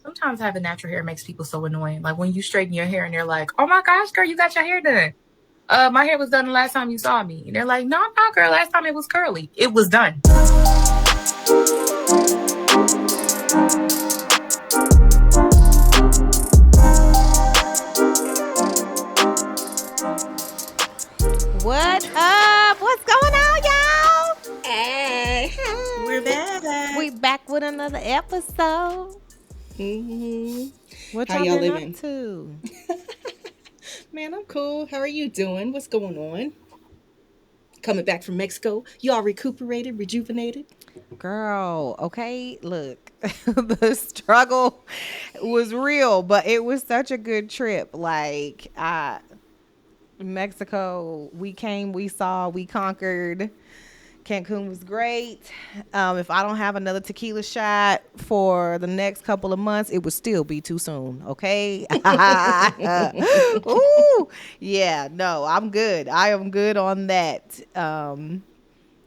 Sometimes having natural hair makes people so annoying. Like when you straighten your hair and they're like, "Oh my gosh, girl, you got your hair done." My hair was done the last time you saw me. And they're like, "No, no, girl, last time it was curly. It was done." What up? What's going on, y'all? Hey, We're We back. back with another episode. Mm-hmm. What How y'all y'all been up living? to? Man, I'm cool. How are you doing? What's going on? Coming back from Mexico. You all recuperated, rejuvenated? Girl, okay, look. The struggle was real, but it was such a good trip. Like, Mexico, we came, we saw, we conquered. Cancun was great. If I don't have another tequila shot for the next couple of months, it would still be too soon. Okay. Ooh, yeah. No, I'm good. I am good on that.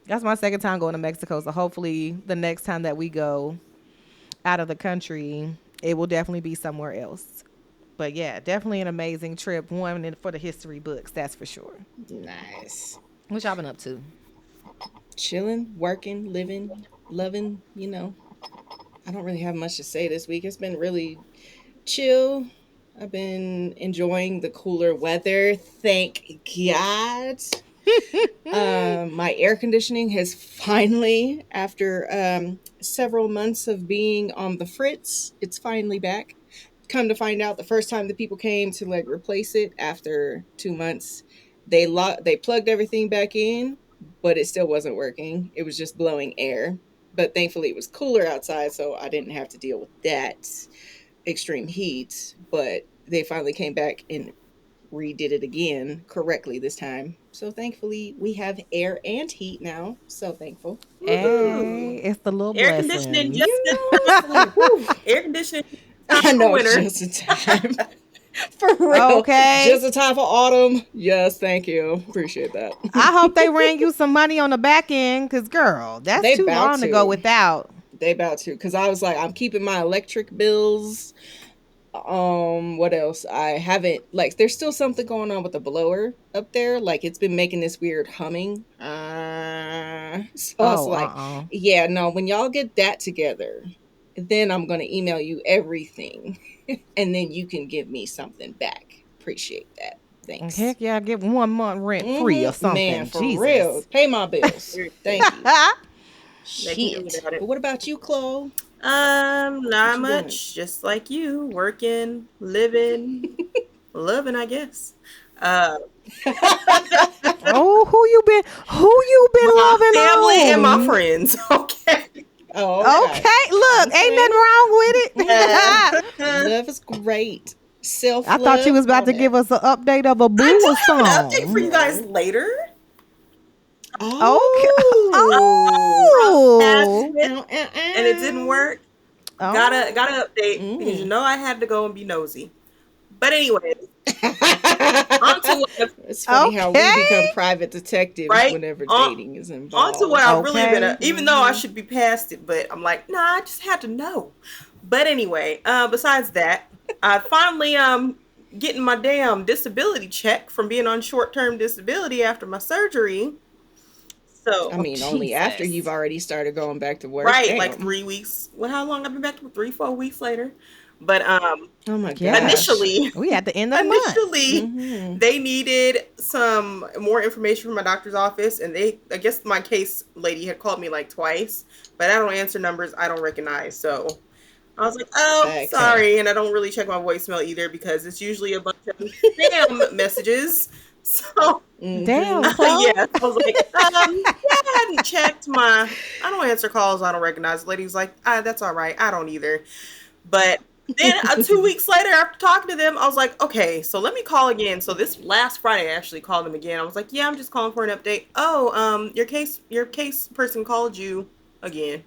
That's my second time going to Mexico, so hopefully the next time that we go out of the country, it will definitely be somewhere else. But yeah, definitely an amazing trip. One for the history books, that's for sure. Nice. What y'all been up to? Chilling, working, living, loving, I don't really have much to say this week. It's been really chill. I've been enjoying the cooler weather. Thank God. My air conditioning has finally, after several months of being on the fritz, it's finally back. Come to find out, the first time the people came to like replace it after 2 months, they plugged everything back in, but it still wasn't working. It was just blowing air. But thankfully, it was cooler outside, so I didn't have to deal with that extreme heat. But they finally came back and redid it again correctly this time. So thankfully, we have air and heat now. So thankful. Hey, Woohoo! it's the little Air conditioning blessings. just in It's like, whew, air conditioning time I for know, winter. just in time. For real. Okay. Just in time for autumn. Yes, thank you. Appreciate that. I hope they ran you some money on the back end, cause girl, that's They too about long to go to. without. They about to. Because I was like, I'm keeping my electric bills. What else? I haven't, like, there's still something going on with the blower up there. Like, it's been making this weird humming. So I was Oh, like, yeah, no, when y'all get that together, then I'm gonna email you everything. And then you can give me something back. Appreciate that. Thanks. heck yeah, get 1 month rent free or Man, something. for real. Jesus. Pay my bills. Thank you. They can do Shit. without But it. what about you, Chloe? What Not you doing? much. Just like you, working, living, loving, I guess. Uh, Oh, who you been my loving family and my on? friends. Okay. Oh, okay. Okay, look, ain't Okay. nothing wrong with it. Love is great. Self I thought you love, was about all to that. give us an update of a I boo do or have an update for song. you guys No. later. Okay. Oh. Crossed paths Oh. with, Ow, ow, and it didn't ow. work. Gotta Oh. gotta update because you Mm. know I had to go and be nosy. But anyway, on to what I've, It's funny how we Okay. become private detectives right whenever on dating is on to what involved. I've really been. Okay. Even though I Hmm. should be past it, but I'm like, nah, I just had to know. But anyway, besides that, I finally getting my damn disability check from being on short term disability after my surgery. I So Oh, mean, only after you've Jesus. already started going back to work. right, like Damn. 3 weeks. Well, how long I've been back to 3, 4 weeks later. But Oh my Yeah. gosh. initially We at the end of the month. initially Hmm. they needed some more information from my doctor's office, and I guess my case lady had called me like twice, but I don't answer numbers I don't recognize. So I was like, oh, Facts. Hey. sorry. And I don't really check my voicemail either because it's usually a bunch of spam messages. So Damn, Hmm. Chloe. yeah, I was like, yeah, I hadn't checked I don't answer calls I don't recognize. The lady was like, that's all right, I don't either. But then 2 weeks later, after talking to them, I was like, okay, so let me call again. So this last Friday, I actually called them again. I was like, yeah, I'm just calling for an update. Oh, your case person called you again.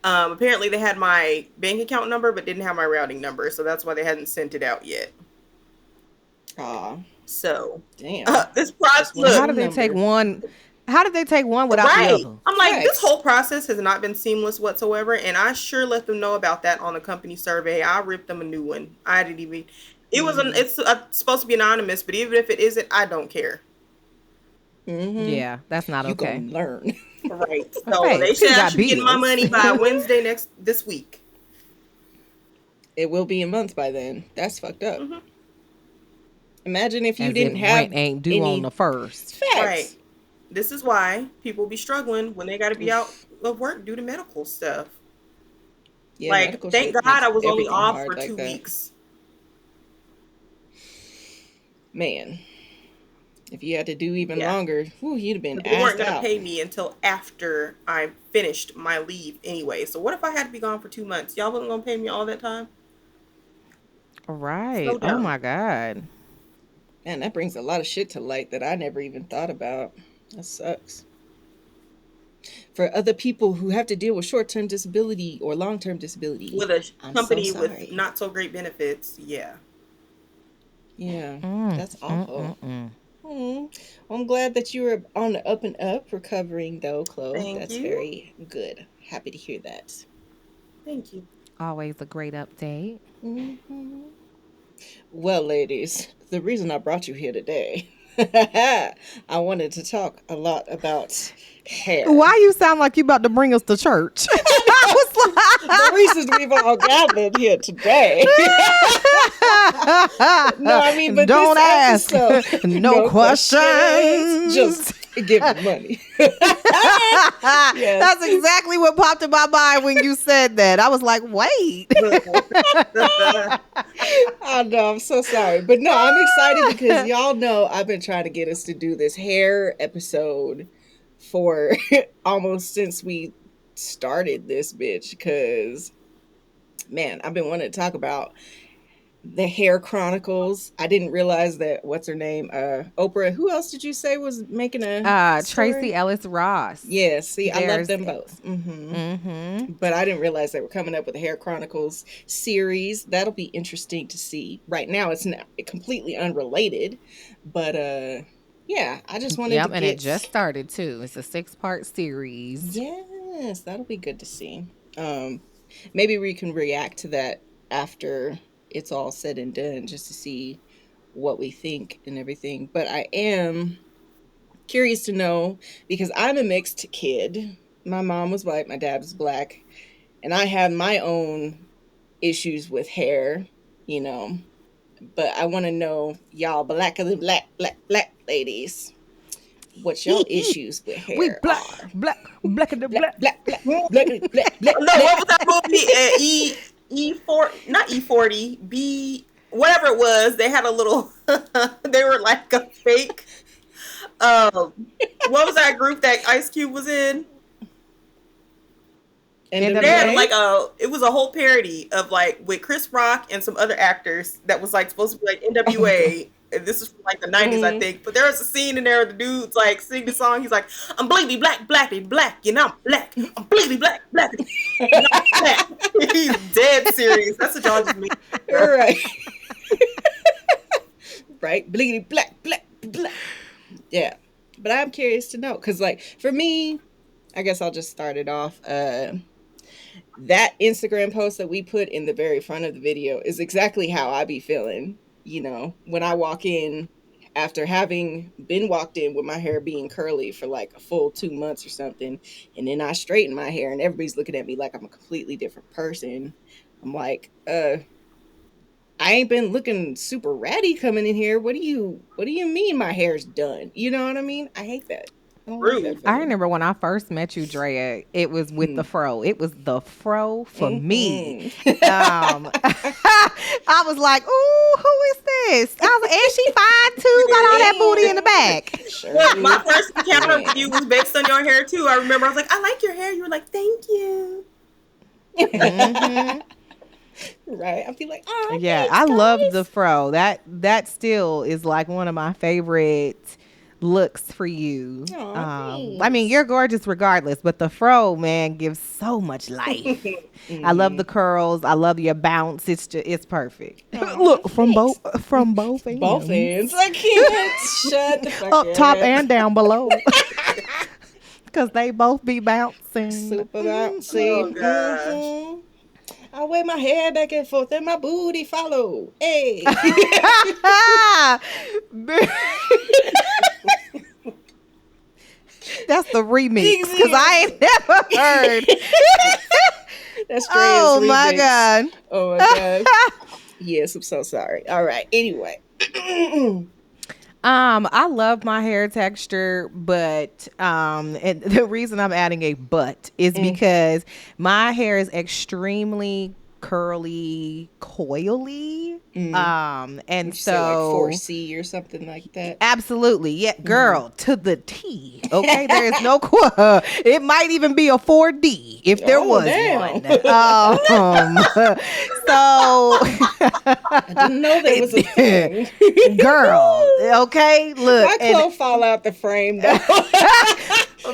Apparently they had my bank account number, but didn't have my routing number, so that's why they hadn't sent it out yet. Aw, So damn. this Just process, one How look, more do they take number. one? How did they take one without the Right. other? I'm like, this Facts. whole process has not been seamless whatsoever, and I sure let them know about that on the company survey. I ripped them a new one. I didn't even. It's supposed to be anonymous, but even if it isn't, I don't care. Yeah, that's not You gonna okay. learn. Right. So Hey, they said people I got should be getting my bills. money by Wednesday this week. It will be a month by then. That's fucked up. Imagine if you As if didn't have rent ain't due on any the first. Right. facts. This is why people be struggling when they got to be out Oof. of work due to medical stuff. Yeah, Like, medical thank shit God makes I was only everything off hard for like two that. weeks. Man, if you had to do even Yeah. longer, whew, you'd have been They weren't assed going to out. pay me until after I finished my leave anyway. So what if I had to be gone for 2 months? Y'all wasn't going to pay me all that time? Right. So Oh dumb. my God. Man, that brings a lot of shit to light that I never even thought about. That sucks. For other people who have to deal with short-term disability or long-term disability, With a I'm so company with sorry. not so great benefits, yeah. Yeah, Mm, that's mm, awful. mm, mm. Well, I'm glad that you were on the up and up recovering, though, Chloe. Thank That's you. very good. Happy to hear that. Thank you. Always a great update. hmm Well, ladies, the reason I brought you here today, I wanted to talk a lot about hair. Why you sound like you about to bring us to church? I The reasons we've all gathered here today. No, I mean, but Don't this ask. episode, No no questions, questions. just give me money. Yes. That's exactly what popped in my mind when you said that. I was like, wait. I know, I'm so sorry. But no, I'm excited because y'all know I've been trying to get us to do this hair episode for almost since we started this bitch. Because, man, I've been wanting to talk about the hair chronicles. I didn't realize that, what's her name? Oprah. Who else did you say was making a Tracy story? Ellis Ross. Yeah, see, I love There's them both. mm-hmm. But I didn't realize they were coming up with a Hair Chronicles series. That'll be interesting to see. Right now, it's not completely unrelated, but yeah, I just wanted to Yep, and it get. just started too. It's a 6-part series. Yes, that'll be good to see. Maybe we can react to that after it's all said and done, just to see what we think and everything. But I am curious to know because I'm a mixed kid. My mom was white, my dad was black, and I have my own issues with hair, you know. But I want to know y'all black ladies, what y'all issues with We hair black, are. black, black, and the Black, black. black, black, black, black, black, No, black. what was that movie? E4, not E40, B, whatever it was. They had a little, they were like a fake. What was that group that Ice Cube was in? They had NWA. NWA. like it was a whole parody of like with Chris Rock and some other actors that was like supposed to be like Oh my god. NWA. And this is from like the 90s, I think. But there was a scene in there of the dude's like sing the song. He's like, I'm bleedy black, blacky black, you know I'm black. I'm bleedy black, blacky, you know I'm black. He's dead serious. That's what y'all just made. All right. Right? Bleedy black, black, black. Yeah. But I'm curious to know because, like, for me, I guess I'll just start it off. That Instagram post that we put in the very front of the video is exactly how I be feeling, you know, when I walk in after having been walked in with my hair being curly for like a full 2 months or something. And then I straighten my hair and everybody's looking at me like I'm a completely different person. I'm like, I ain't been looking super ratty coming in here. What do you mean my hair's done? You know what I mean? I hate that. I don't like that Rude. I feeling. remember when I first met you, Drea, it was with the fro. It was the fro for me. I was like, ooh, who is this? I was like, and she fine too. Got all that booty in the back. Sure. Well, my first encounter with Man. you was based on your hair too. I remember I was like, I like your hair. You were like, thank you. Mm-hmm. Right. I'd be like, oh, Yeah, thanks, I love guys. the fro. That still is like one of my favorite looks for you. Aw, I mean, thanks. you're gorgeous regardless, but the fro, man, gives so much life. I love the curls. I love your bounce. It's perfect. Aw, Look from thanks. both ends. Both ends. I can't. Shut the fuck Up top up. and down below. Cause they both be bouncing. Super bouncy. Oh gosh. I wear my hair back and forth and my booty follow. Hey. That's the remix. Cause I ain't never heard. That's Drea's Oh my remix. God. Oh my God. Yes, I'm so sorry. All right. Anyway. I love my hair texture, but and the reason I'm adding a but is because my hair is extremely curly, coily. And You say like so 4C or something like that. absolutely, yeah, girl, to the T. Okay, there is no it might even be a 4D if there Oh, was damn. one. So I didn't know that was a thing. girl, okay, look, My and- clothes fall out the frame though.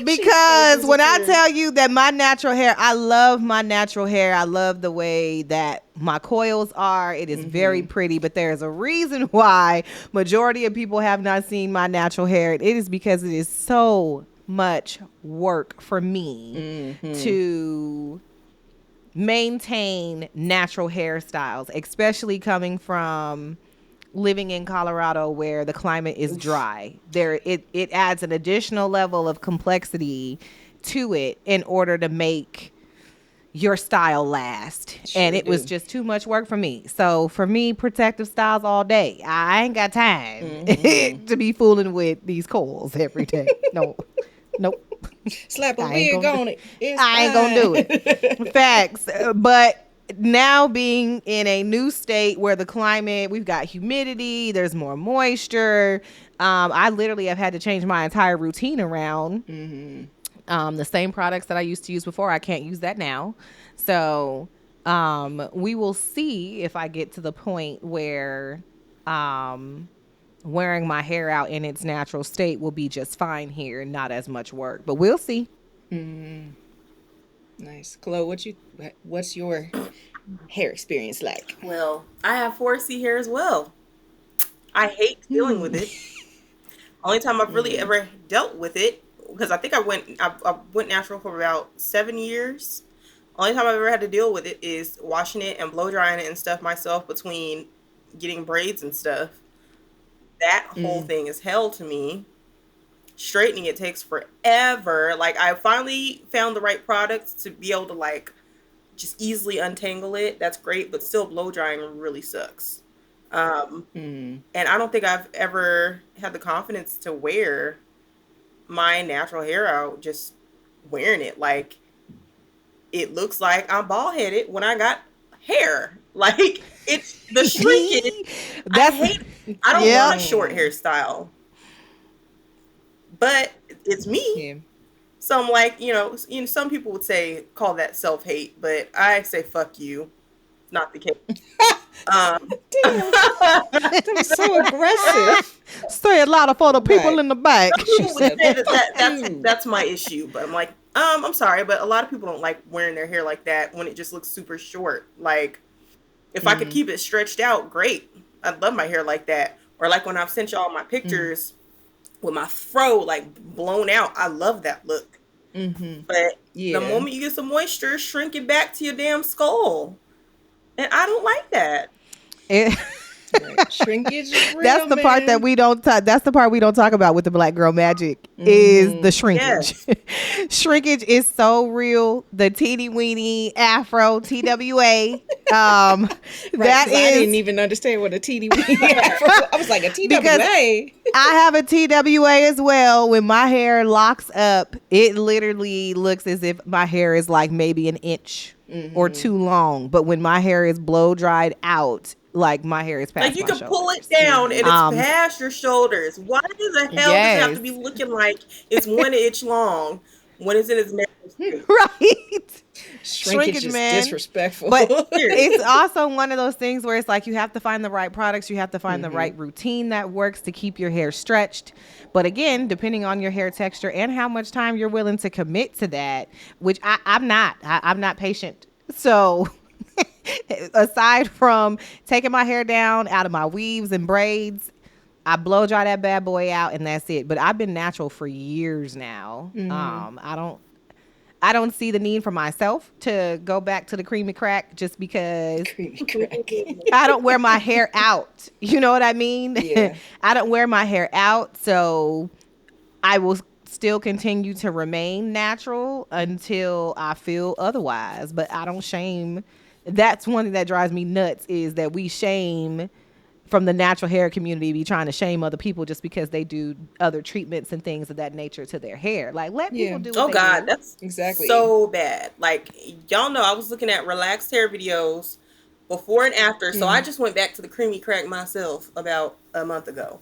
because when I tell you that my natural hair, I love my natural hair. I love the way that my coils are. It is very pretty, but there is a reason why majority of people have not seen my natural hair. It is because it is so much work for me to maintain natural hairstyles, especially coming from living in Colorado where the climate is dry. It adds an additional level of complexity to it in order to make your style last. And it was just too much work for me. So for me, protective styles all day. I ain't got time to be fooling with these coils every day. No. Nope. Slap a I ain't wig gonna on it. It's I ain't gonna do fine. it. Facts. But now being in a new state where the climate, we've got humidity, there's more moisture. I literally have had to change my entire routine around. The same products that I used to use before, I can't use that now. So we will see if I get to the point where wearing my hair out in its natural state will be just fine here, not as much work. But we'll see. Nice. Chloe, what's your hair experience like? Well, I have 4C hair as well. I hate dealing with it. Only time I've really ever dealt with it, because I think I went natural for about 7 years. Only time I've ever had to deal with it is washing it and blow drying it and stuff myself between getting braids and stuff. That whole thing is hell to me. Straightening it takes forever. Like, I finally found the right products to be able to like just easily untangle it. That's great, but still blow drying really sucks. And I don't think I've ever had the confidence to wear my natural hair out just wearing it. Like, it looks like I'm bald headed when I got hair. Like, it's the shrinkage. I don't want a short hairstyle. But it's me. Yeah. So I'm like, some people would call that self-hate, but I say fuck you. It's not the case. That was so aggressive. Say a lot for the people Right. in the back. People would say that's my issue, but I'm like, I'm sorry, but a lot of people don't like wearing their hair like that when it just looks super short. Like, if I could keep it stretched out, great. I'd love my hair like that. Or like when I've sent y'all my pictures with my fro like blown out, I love that look. But the moment you get some moisture, shrink it back to your damn skull, and I don't like that. Shrinkage is real, That's the part that we don't talk. That's the part we don't talk about with the Black Girl Magic is the shrinkage. Shrinkage is so real. The teeny weeny afro TWA. Right, that 'cause I is. didn't even understand what a TWA. I was like, a TWA. Because I have a TWA as well. When my hair locks up, it literally looks as if my hair is like maybe an inch or too long. But when my hair is blow dried out, like my hair is past Like, you my can shoulders. pull it down and it's past your shoulders. Why the hell does it have to be looking like it's 1 inch long when it's in its natural state? Right. Shrinkage is man. disrespectful. But it's also one of those things where it's like you have to find the right products. You have to find the right routine that works to keep your hair stretched. But again, depending on your hair texture and how much time you're willing to commit to that, which I'm not. I'm not patient. So aside from taking my hair down out of my weaves and braids, I blow dry that bad boy out, and that's it. But I've been natural for years now. I don't see the need for myself to go back to the creamy crack just because Creamy crack. I don't wear my hair out. You know what I mean? Yeah. I don't wear my hair out, so I will still continue to remain natural until I feel otherwise. But I don't shame. That's one thing that drives me nuts is that we shame from the natural hair community be trying to shame other people just because they do other treatments and things of that nature to their hair. Like, let people Yeah. do what Oh they God, do. that's Exactly. so bad. Like y'all know, I was looking at relaxed hair videos before and after. So I just went back to the creamy crack myself about a month ago,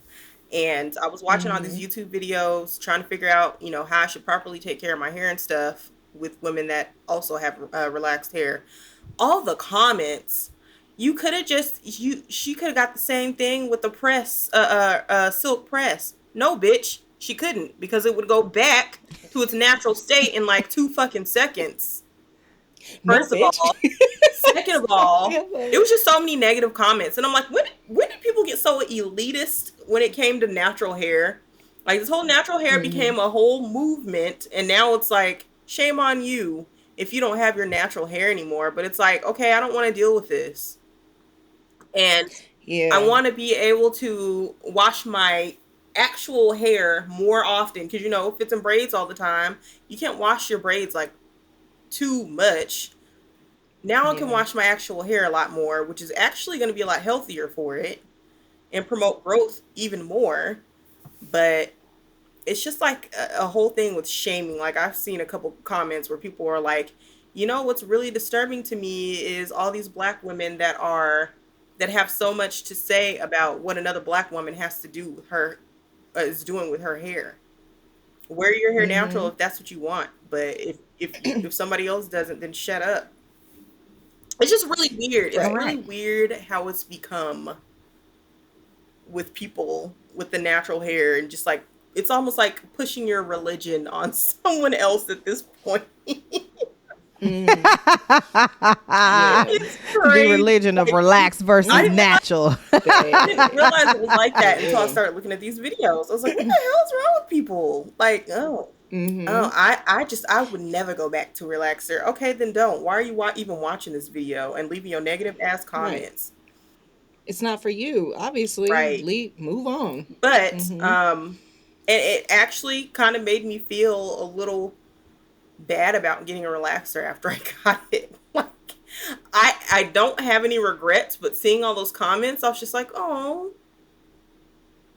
and I was watching all these YouTube videos, trying to figure out, how I should properly take care of my hair and stuff with women that also have relaxed hair. All the comments, you could have just she could have got the same thing with the press, silk press. No, bitch, she couldn't, because it would go back to its natural state in like 2 fucking seconds. No, First of bitch. all, second of all, I love it was just so many negative comments, and I'm like, when did people get so elitist when it came to natural hair? Like this whole natural hair became a whole movement, and now it's like, shame on you if you don't have your natural hair anymore. But it's like, okay, I don't want to deal with this, and I Yeah. want to be able to wash my actual hair more often, because if it's in braids all the time, you can't wash your braids like too much. Now I can Yeah. wash my actual hair a lot more, which is actually going to be a lot healthier for it and promote growth even more. But it's just like a whole thing with shaming. Like I've seen a couple comments where people are like, what's really disturbing to me is all these black women that have so much to say about what another black woman has to do with her, is doing with her hair. Wear your hair natural if that's what you want, but if somebody else doesn't, then shut up. It's just really weird. It's All Right. really right. weird how it's become with people with the natural hair, and just like it's almost like pushing your religion on someone else at this point. Yeah. It's The crazy. religion of Like, relaxed versus I natural. didn't Bad. realize it was like that until I Yeah. started looking at these videos. I was like, what the hell's wrong with people? Like, oh. Oh, I would never go back to relaxer. Okay, then don't. Why are you even watching this video and leaving your negative ass Right. comments? It's not for you, obviously. Right. Move on. But and it actually kind of made me feel a little bad about getting a relaxer after I got it. Like, I don't have any regrets, but seeing all those comments, I was just like, oh,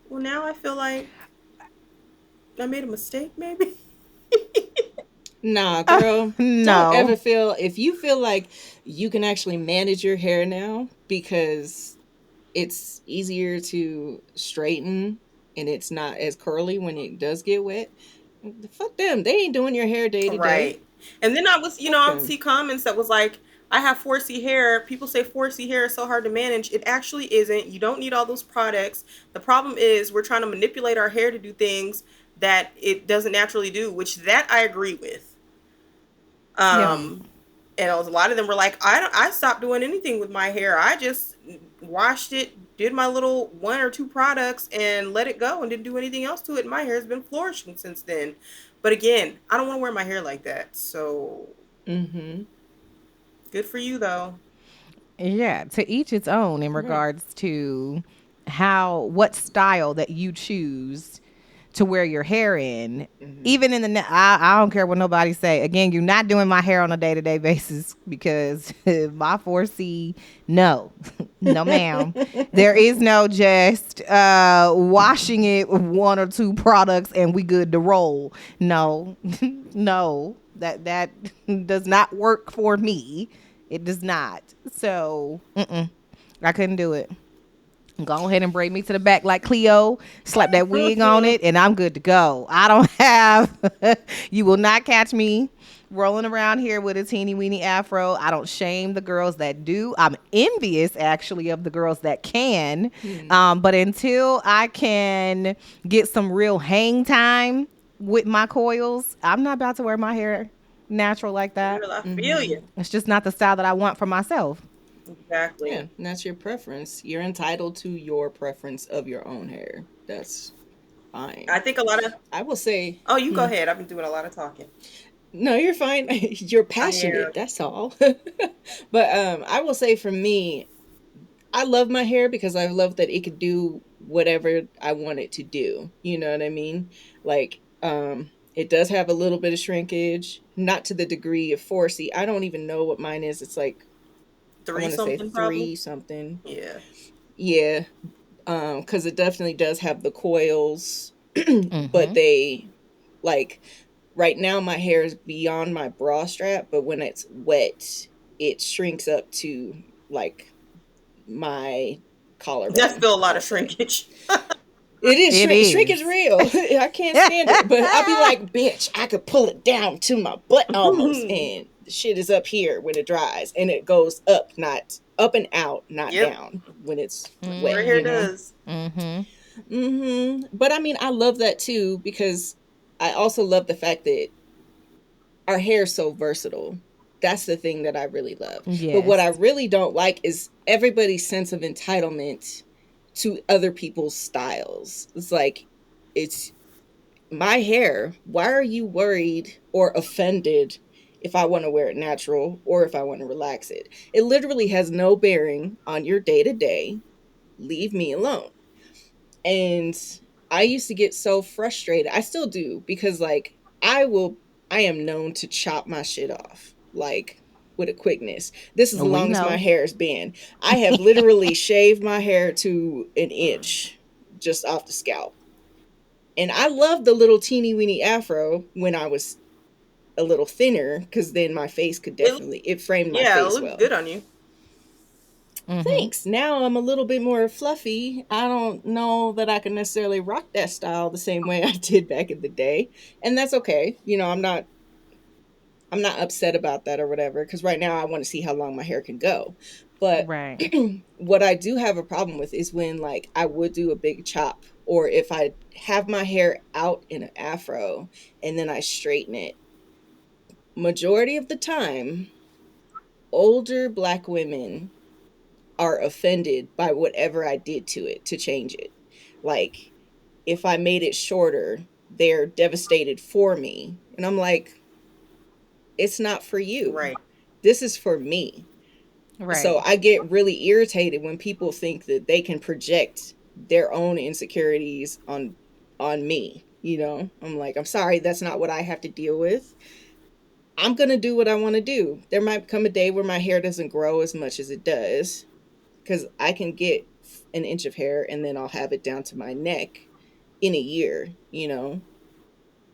well, now I feel like I made a mistake, maybe. Nah, girl. Don't No. ever if you feel like you can actually manage your hair now because it's easier to straighten and it's not as curly when it does get wet. Fuck them. They ain't doing your hair day to day. Right. And then Fuck I would them. see comments that was like, I have 4C hair. People say 4C hair is so hard to manage. It actually isn't. You don't need all those products. The problem is we're trying to manipulate our hair to do things that it doesn't naturally do, which that I agree with. Yep. And a lot of them were like, I stopped doing anything with my hair. I just washed it, did my little 1 or 2 products, and let it go, and didn't do anything else to it. My hair has been flourishing since then. But again, I don't want to wear my hair like that. So Mm-hmm. good for you, though. Yeah, to each its own in Right. regards to what style that you choose to wear your hair in. Even in I don't care what nobody say. Again, you're not doing my hair on a day to day basis because my 4C, no, no, ma'am. There is no just washing it with 1 or 2 products and we good to roll. No, no, that does not work for me. It does not. So I couldn't do it. Go ahead and braid me to the back like Cleo, slap that wig on it, and I'm good to go. I don't have, you will not catch me rolling around here with a teeny weeny afro. I don't shame the girls that do. I'm envious actually of the girls that can. But until I can get some real hang time with my coils, I'm not about to wear my hair natural like that. Girl, I feel you. It's just not the style that I want for myself. Yeah, Exactly. and that's your preference. You're entitled to your preference of your own hair. that's fine. I think a lot of. I will say, Oh, you go ahead. I've been doing a lot of talking. no, you're fine. You're I passionate. am. That's all. But I will say for me, I love my hair because I love that it could do whatever I want it to do. You know what I mean? Like, it does have a little bit of shrinkage, not to the degree of 4C. I don't even know what mine is. It's like, I Three want to say something probably. 3 something. Yeah. Yeah. Because it definitely does have the coils, but Mm-hmm. they, like, right now my hair is beyond my bra strap, but when it's wet, it shrinks up to like my That's collarbone, still a lot of I'll say. shrinkage. It is It shrink is is. real. I can't stand it. But I'll be like, bitch, I could pull it down to my butt almost. And the shit is up here when it dries. And it goes up, not up and out, not Yep. down when it's That's what wet, her hair you know? does. Mm-hmm. But I mean, I love that too because I also love the fact that our hair is so versatile. That's the thing that I really love. But what I Yes. really don't like is everybody's sense of entitlement to other people's styles. It's like, it's my hair. Why are you worried or offended if I want to wear it natural or if I want to relax it? It literally has no bearing on your day to day. Leave me alone. And I used to get so frustrated. I still do because like I am known to chop my shit off like with a quickness. This is as We long as my know. hair's been. I have literally shaved my hair to an inch just off the scalp. And I loved the little teeny weeny afro when I was a little thinner because then my face could It, definitely, it framed my yeah, it face looks well. good on you. Mm-hmm. Thanks. Now I'm a little bit more fluffy. I don't know that I can necessarily rock that style the same way I did back in the day, and that's okay. You know, I'm not upset about that or whatever because right now I want to see how long my hair can go. But Right. what I do have a problem with is when like I would do a big chop or if I have my hair out in an afro and then I straighten it. Majority of the time, older black women are offended by whatever I did to it to change it. Like, if I made it shorter, they're devastated for me. And I'm like, it's not for you. Right. This is for me. So Right. I get really irritated when people think that they can project their own insecurities on me, you know? I'm like, I'm sorry, that's not what I have to deal with. I'm going to do what I want to do. There might come a day where my hair doesn't grow as much as it does because I can get an inch of hair and then I'll have it down to my neck in a year, you know?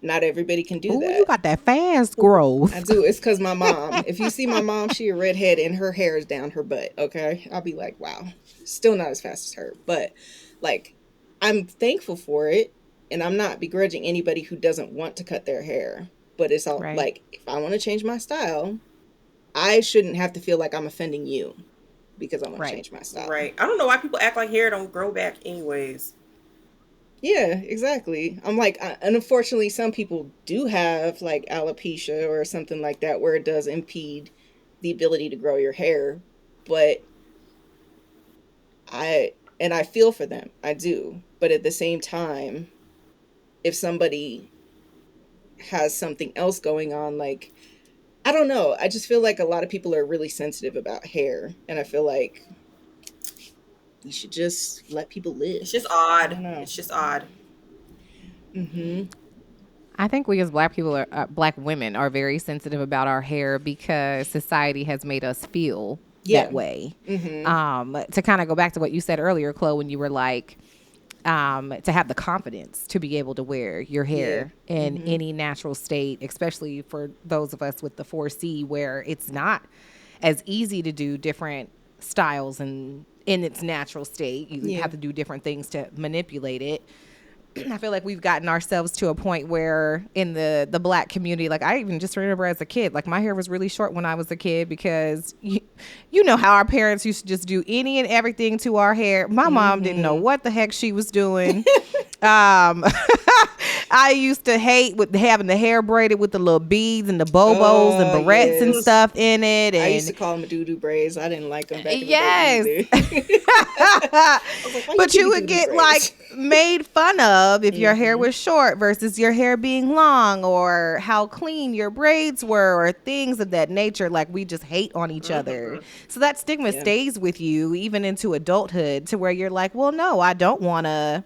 Not everybody can do Oh, you that. got that fast I growth. do. It's because my mom. If you see my mom, she a redhead and her hair is down her butt. Okay, I'll be like, wow, still not as fast as her, but like, I'm thankful for it, and I'm not begrudging anybody who doesn't want to cut their hair. But it's all Right. like, if I want to change my style, I shouldn't have to feel like I'm offending you because I want to Right. change my style. Right. I don't know why people act like hair don't grow back anyways. Yeah, exactly. I'm like, and unfortunately, some people do have like alopecia or something like that where it does impede the ability to grow your hair. But I, and I feel for them, I do. But at the same time, if somebody has something else going on, like, I don't know, I just feel like a lot of people are really sensitive about hair. And I feel like you should just let people It's live. just I odd. don't know. It's just odd. Mm-hmm. I think we as black people are black women are very sensitive about our hair because society has made us feel that Yeah. way. Mm-hmm. To kind of go back to what you said earlier, Chloe, when you were like, to have the confidence to be able to wear your Yeah. hair in Mm-hmm. any natural state, especially for those of us with the 4C, where it's not as easy to do different styles and in its natural state. You Yeah. have to do different things to manipulate it. I feel like we've gotten ourselves to a point where in the black community, like I even just remember as a kid, like my hair was really short when I was a kid because you know how our parents used to just do any and everything to our hair. My mom didn't know Mm-hmm. what the heck she was doing. Um, I used to hate with having the hair braided with the little beads and the bobos and Oh, barrettes and yes. stuff in it. I used to And call them doo-doo braids. I didn't like them back in the day yes. either. I was like, why But you you give me would doo-doo get braids? like made fun of if your hair was short versus your hair being long, or how clean your braids were, or things of that nature. Like, we just hate on each other. So that stigma Yeah. stays with you even into adulthood, to where you're like, well, no, I don't want to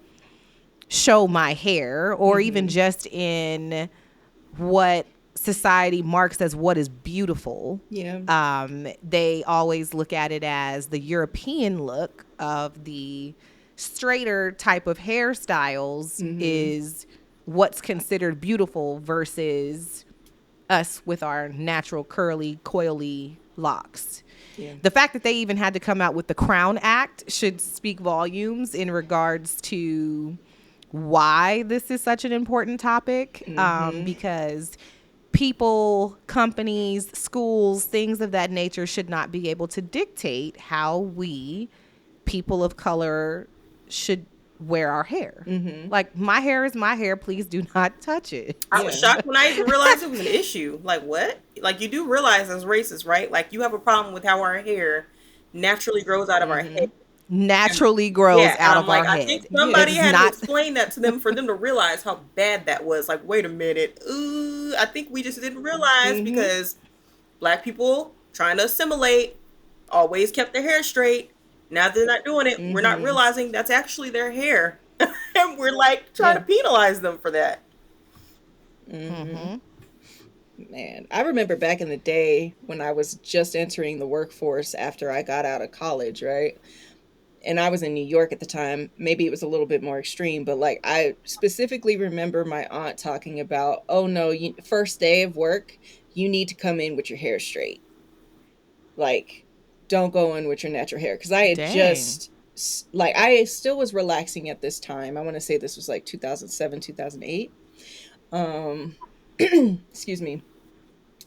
show my hair, or even just in what society marks as what is beautiful. Yeah. They always look at it as the European look of the straighter type of hairstyles is what's considered beautiful, versus us with our natural curly, coily locks. Yeah. The fact that they even had to come out with the Crown Act should speak volumes in regards to why this is such an important topic, because people, companies, schools, things of that nature should not be able to dictate how we, people of color, should wear our hair. Like, my hair is my hair. Please do not touch it. I was shocked when I even realized it was an issue. Like, what? Like, you do realize as racist, right? Like, you have a problem with how our hair naturally grows out of our head. Naturally grows Yeah, and out I'm of our like, I head. think somebody It's had to not. explain that to them for them to realize how bad that was. Like, wait a minute. Ooh, I think we just didn't realize because black people trying to assimilate always kept their hair straight. Now they're not doing it. We're not realizing that's actually their hair. And we're like trying to penalize them for that. Man, I remember back in the day when I was just entering the workforce after I got out of college, right? And I was in New York at the time. Maybe it was a little bit more extreme, but like, I specifically remember my aunt talking about, oh no, first day of work, you need to come in with your hair straight. Like, don't go in with your natural hair. Because I had just, like, I still was relaxing at this time. I want to say this was like 2007, 2008. Excuse me.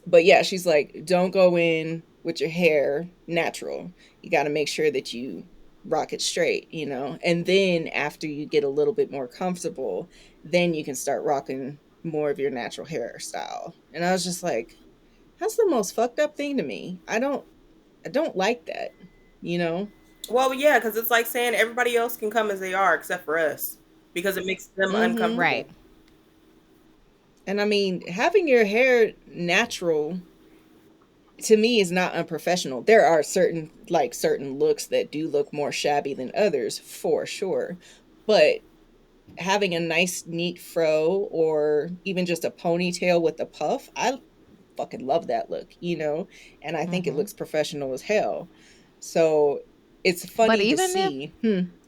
But yeah, she's like, don't go in with your hair natural. You got to make sure that you rock it straight, you know? And then after you get a little bit more comfortable, then you can start rocking more of your natural hairstyle. And I was just like, that's the most fucked up thing to me. I don't like that, you know? Well, yeah, because it's like saying everybody else can come as they are except for us because it makes them uncomfortable. Right. And I mean, having your hair natural to me is not unprofessional. There are certain looks that do look more shabby than others, for sure. But having a nice neat fro, or even just a ponytail with a puff, I fucking love that look, you know? And I think it looks professional as hell. So it's funny to see.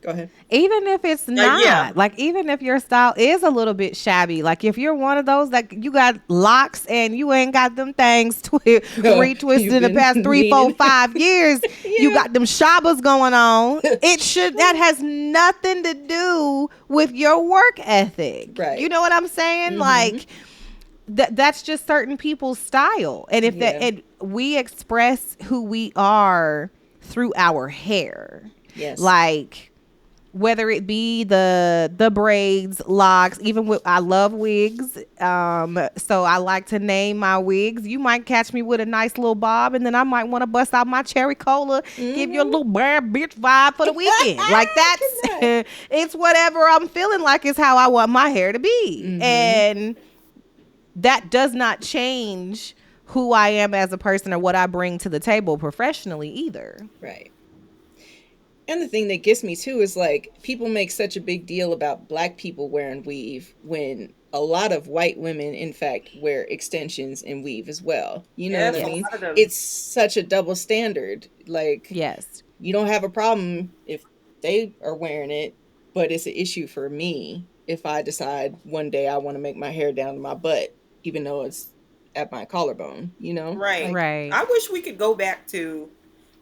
Go ahead. Even if it's not, yeah. like, even if your style is a little bit shabby, like if you're one of those that you got locks and you ain't got them things retwisted in the past 3, 4, 5 years, you got them shabbas going on. That has nothing to do with your work ethic. Right. You know what I'm saying? Like, that's just certain people's style. And if and we express who we are through our hair. Yes. Like, whether it be the braids, locks, even with, I love wigs. So I like to name my wigs. You might catch me with a nice little bob, and then I might want to bust out my cherry cola, give you a little bad bitch vibe for the weekend. Like, that's it's whatever I'm feeling like is how I want my hair to be. And that does not change who I am as a person or what I bring to the table professionally either. Right. And the thing that gets me too is, like, people make such a big deal about black people wearing weave when a lot of white women, in fact, wear extensions and weave as well. You know what I mean? It's such a double standard. Like, yes, you don't have a problem if they are wearing it, but it's an issue for me if I decide one day I want to make my hair down to my butt, even though it's at my collarbone, you know? Right. Like, right. I wish we could go back to,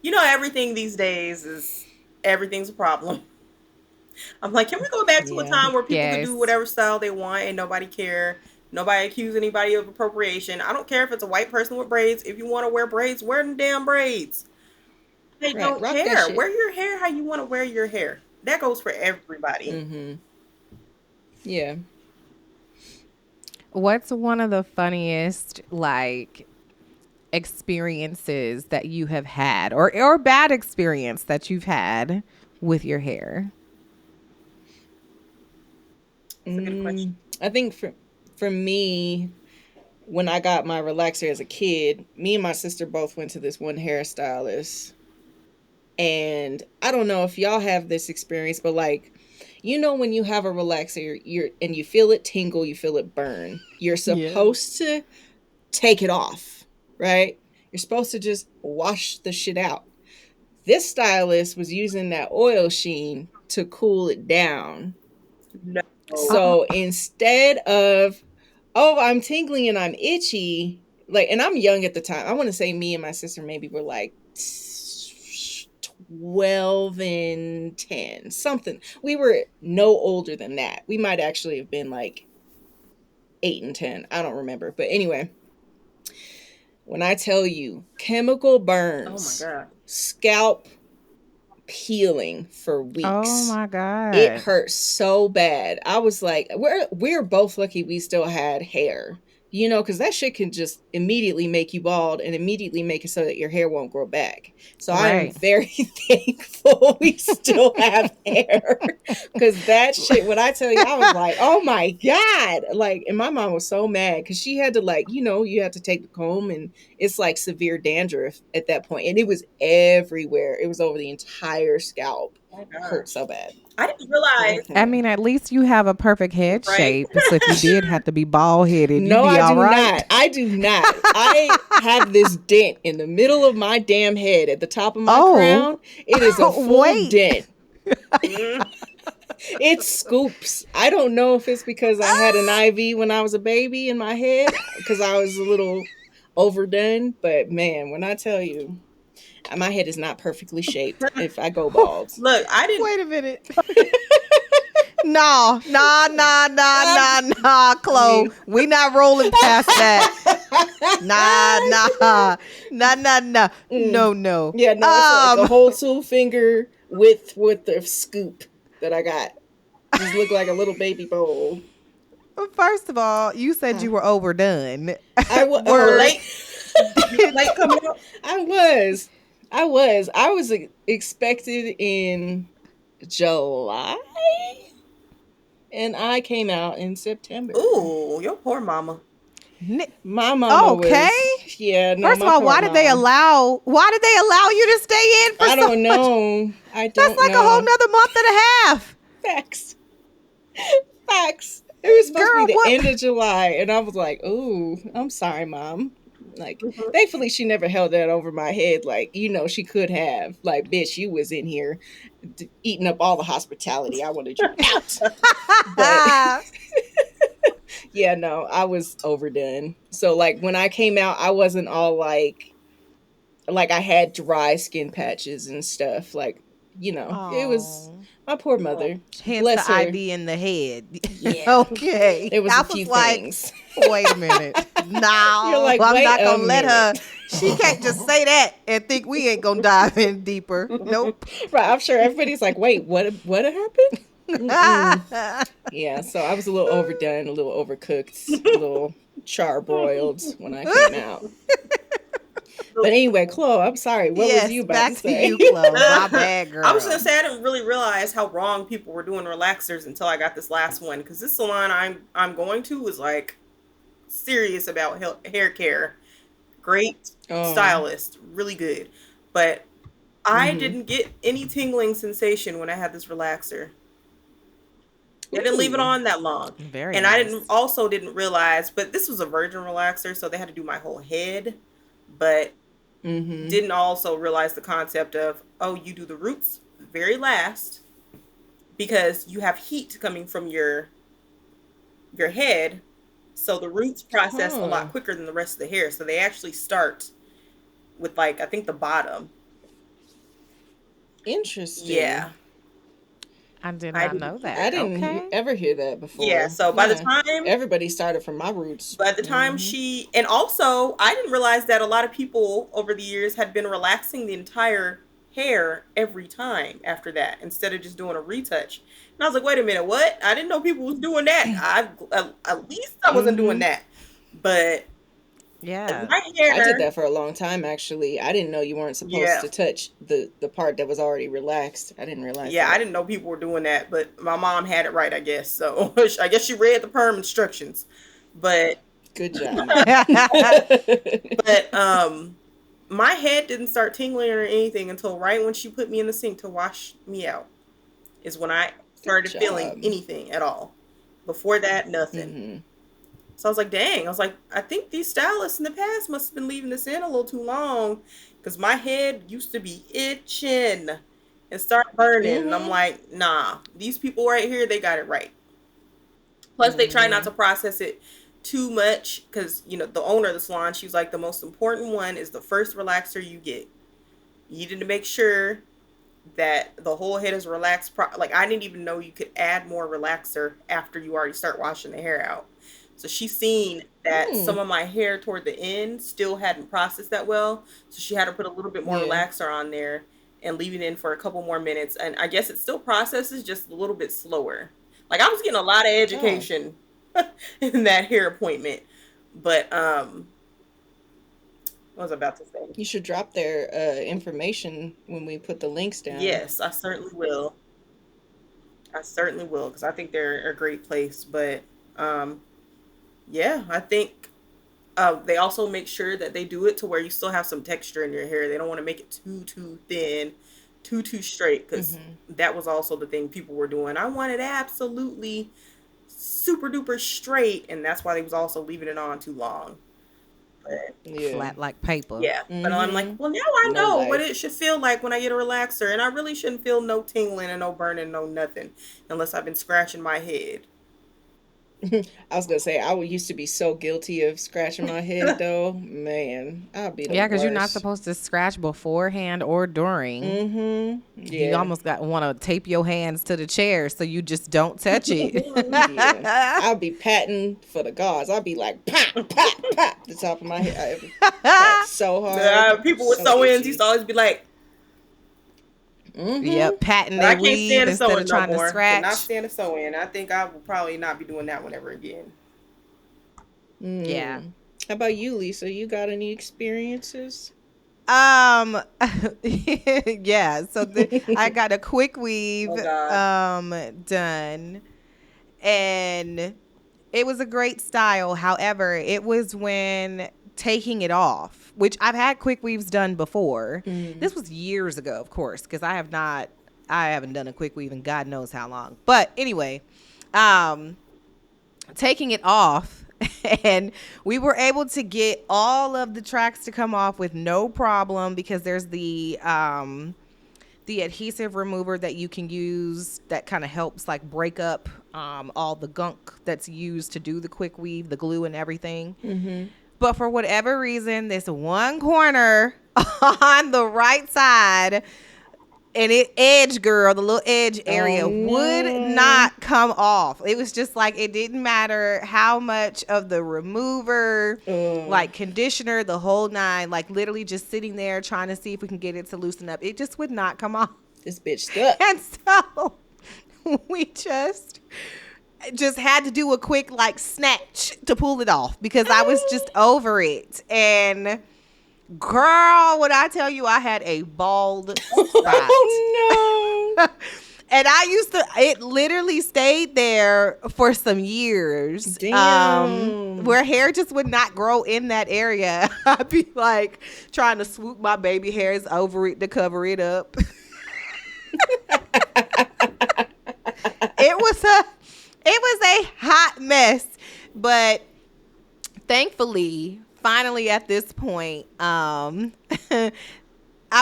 everything these days is, everything's a problem. I'm like, can we go back to a time where people could do whatever style they want and nobody care? Nobody accuse anybody of appropriation. I don't care if it's a white person with braids. If you want to wear braids, wear them damn braids. They don't care. Wear your hair how you want to wear your hair. That goes for everybody. Yeah. What's one of the funniest like experiences that you have had, or bad experience that you've had with your hair? That's a good question. I think for me, when I got my relaxer as a kid, me and my sister both went to this one hairstylist. And I don't know if y'all have this experience, but like, when you have a relaxer, and you feel it tingle, you feel it burn. You're supposed to take it off, right? You're supposed to just wash the shit out. This stylist was using that oil sheen to cool it down. No. So instead of, oh, I'm tingling and I'm itchy, like, and I'm young at the time. I want to say me and my sister maybe were like 12 and 10, something. We were no older than that. We might actually have been like 8 and 10. I don't remember. But anyway, when I tell you chemical burns, Oh my God. scalp peeling for weeks. Oh my God. It hurt so bad. I was like, we're both lucky we still had hair, because that shit can just immediately make you bald and immediately make it so that your hair won't grow back. So I am very thankful we still have hair, because that shit, when I tell you, I was like, oh my God. Like, and my mom was so mad because she had to, like, you have to take the comb, and it's like severe dandruff at that point. And it was everywhere. It was over the entire scalp. It hurt so bad. I didn't realize. I mean, at least you have a perfect head Right. shape. So if you did have to be bald headed, No, you'd be all right. not. I do not. I have this dent in the middle of my damn head at the top of my crown. It is a full dent. It scoops. I don't know if it's because I had an IV when I was a baby in my head, because I was a little overdone. But man, when I tell you, my head is not perfectly shaped if I go bald. Look, I didn't. Wait a minute. Nah, Chloe. We not rolling past that. Nah. No. Yeah, no, it's like a whole 2-finger width the scoop that I got. Just look like a little baby bowl. First of all, you said you were overdone. I was Late coming out. I was expected in July, and I came out in September. Ooh, your poor mama. My mama okay. was, yeah. No, First of all, why did they allow you to stay in for I don't know. That's like a whole nother month and a half. Facts. It was supposed to be the end of July, and I was like, "Ooh, I'm sorry, Mom." Like, thankfully, she never held that over my head. Like, she could have. Like, bitch, you was in here eating up all the hospitality. I wanted you out. But yeah, no, I was overdone. So, like, when I came out, I wasn't all like I had dry skin patches and stuff. Like, it was my poor mother. Hence Bless the her. IV in the head. Yeah. Okay. It was I a few like, things. Wait a minute. No, You're like, I'm wait not a gonna let her. minute. She can't just say that and think we ain't gonna dive in deeper. Nope. Right. I'm sure everybody's like, wait, what happened? Yeah, so I was a little overdone, a little overcooked, a little charbroiled when I came out. But anyway, Chloe, I'm sorry. What was you about to say? You, Chloe. My bad, girl. I was gonna say I didn't really realize how wrong people were doing relaxers until I got this last one, because this salon I'm going to was like serious about hair care. Great stylist, really good, but I didn't get any tingling sensation when I had this relaxer. They didn't leave it on that long. Very and nice. I didn't realize, but this was a virgin relaxer, so they had to do my whole head. But didn't also realize the concept of, you do the roots very last, because you have heat coming from your head, so the roots process a lot quicker than the rest of the hair. So they actually start with, like, I think the bottom. Interesting. Yeah. I did not know that. I didn't ever hear that before. Yeah, so by the time everybody started from my roots. By the time and also I didn't realize that a lot of people over the years had been relaxing the entire hair every time after that instead of just doing a retouch. And I was like, wait a minute, what? I didn't know people was doing that. At least I wasn't doing Mm-hmm. that. But Yeah. my I did hair, that for a long time, actually. I didn't know you weren't supposed yeah, to touch the part that was already relaxed. I didn't realize yeah, I that. didn't know people were doing that, but my mom had it right, I guess. So I guess she read the perm instructions. But Good job. but my head didn't start tingling or anything until right when she put me in the sink to wash me out. Is when I Good started feeling job. anything at all. Before that, nothing. Mm-hmm. So I was like, dang. I was like, I think these stylists in the past must have been leaving this in a little too long because my head used to be itching and start burning. And I'm Mm-hmm. like, nah, these people right here, they got it right. Plus, they try not Mm-hmm. to process it too much because, the owner of the salon, she was like, the most important one is the first relaxer you get. You need to make sure that the whole head is relaxed. Like, I didn't even know you could add more relaxer after you already start washing the hair out. So she seen that some Mm. of my hair toward the end still hadn't processed that well. So she had to put a little bit more Yeah. relaxer on there and leave it in for a couple more minutes. And I guess it still processes just a little bit slower. Like, I was getting a lot of Oh, education in that hair appointment. But what was I about to say? you should drop their information when we put the links down. Yes, I certainly will. I certainly will because I think they're a great place. But um, yeah, I think they also make sure that they do it to where you still have some texture in your hair. They don't want to make it too thin, too straight because Mm-hmm. that was also the thing people were doing. I wanted absolutely super duper straight, and that's why they was also leaving it on too long. But Yeah. Flat like paper. yeah, but I'm like, Mm-hmm. well, now I No know what life. it should feel like when I get a relaxer, and I really shouldn't feel no tingling and no burning, no nothing, unless I've been scratching my head. I was gonna say used to be so guilty of scratching my head though. Man, I'll be the Yeah, because you're not worst. supposed to scratch beforehand or during. Mm-hmm. You Yeah. almost got want to tape your hands to the chair so you just don't touch it. Yeah. I'll be patting for the gauze. I'll be like pop, pop, pop the top of my head. Pat so hard. People with So sew-ins used itchy. to always be like, Mm-hmm. Yep, patting but I they can't weave stand a instead of sew-in no trying to more. Cannot scratch. stand a sew-in. I think I will probably not be doing that one ever again. Yeah. Mm. How about you, Lisa? You got any experiences? Um, yeah. So I got a quick weave Oh God. done, and it was a great style. However, it was when taking it off, which I've had quick weaves done before. Mm. This was years ago, of course, because I haven't done a quick weave in God knows how long. But anyway, um, taking it off and we were able to get all of the tracks to come off with no problem because there's the adhesive remover that you can use that kind of helps like break up all the gunk that's used to do the quick weave, the glue and everything. Mm-hmm. But for whatever reason, this one corner on the right side and the little edge Oh area would no. not come off. It was just like it didn't matter how much of the remover, Oh, like conditioner, the whole nine, like literally just sitting there trying to see if we can get it to loosen up. It just would not come off. this bitch stuck. And so we just had to do a quick like snatch to pull it off because I was just over it. And girl, when I tell you I had a bald spot. Oh no. And it literally stayed there for some years. Damn. Where hair just would not grow in that area. I'd be like trying to swoop my baby hairs over it to cover it up. It was a hot mess, but thankfully, finally at this point, I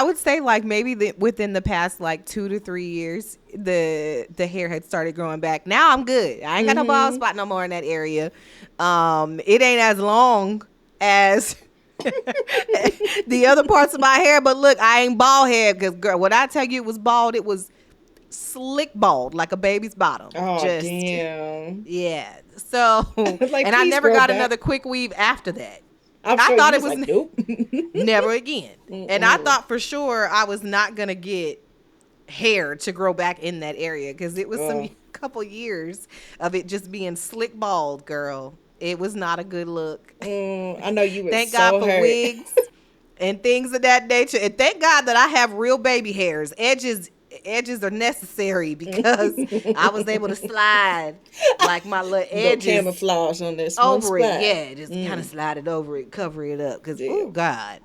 would say like maybe within the past like 2 to 3 years, the hair had started growing back. Now I'm good. I ain't got no bald spot no more in that area. It ain't as long as the other parts of my hair, but look, I ain't bald head because girl, when I tell you it was bald, it was slick bald like a baby's bottom. Oh Just damn. yeah. So Like, and I please never grow got back. another quick weave after that. I'm I sure thought you it was was like, nope. never again. And I thought for sure I was not going to get hair to grow back in that area because it was some Oh. couple years of it just being slick bald, girl. It was not a good look. I know you was Thank God so for hurt. wigs and things of that nature. And thank God that I have real baby hairs. Edges are necessary because I was able to slide like my little Little edges camouflage on this one over it. spot. Yeah, just kind of slide it over it, cover it up. Because, oh, Damn. God.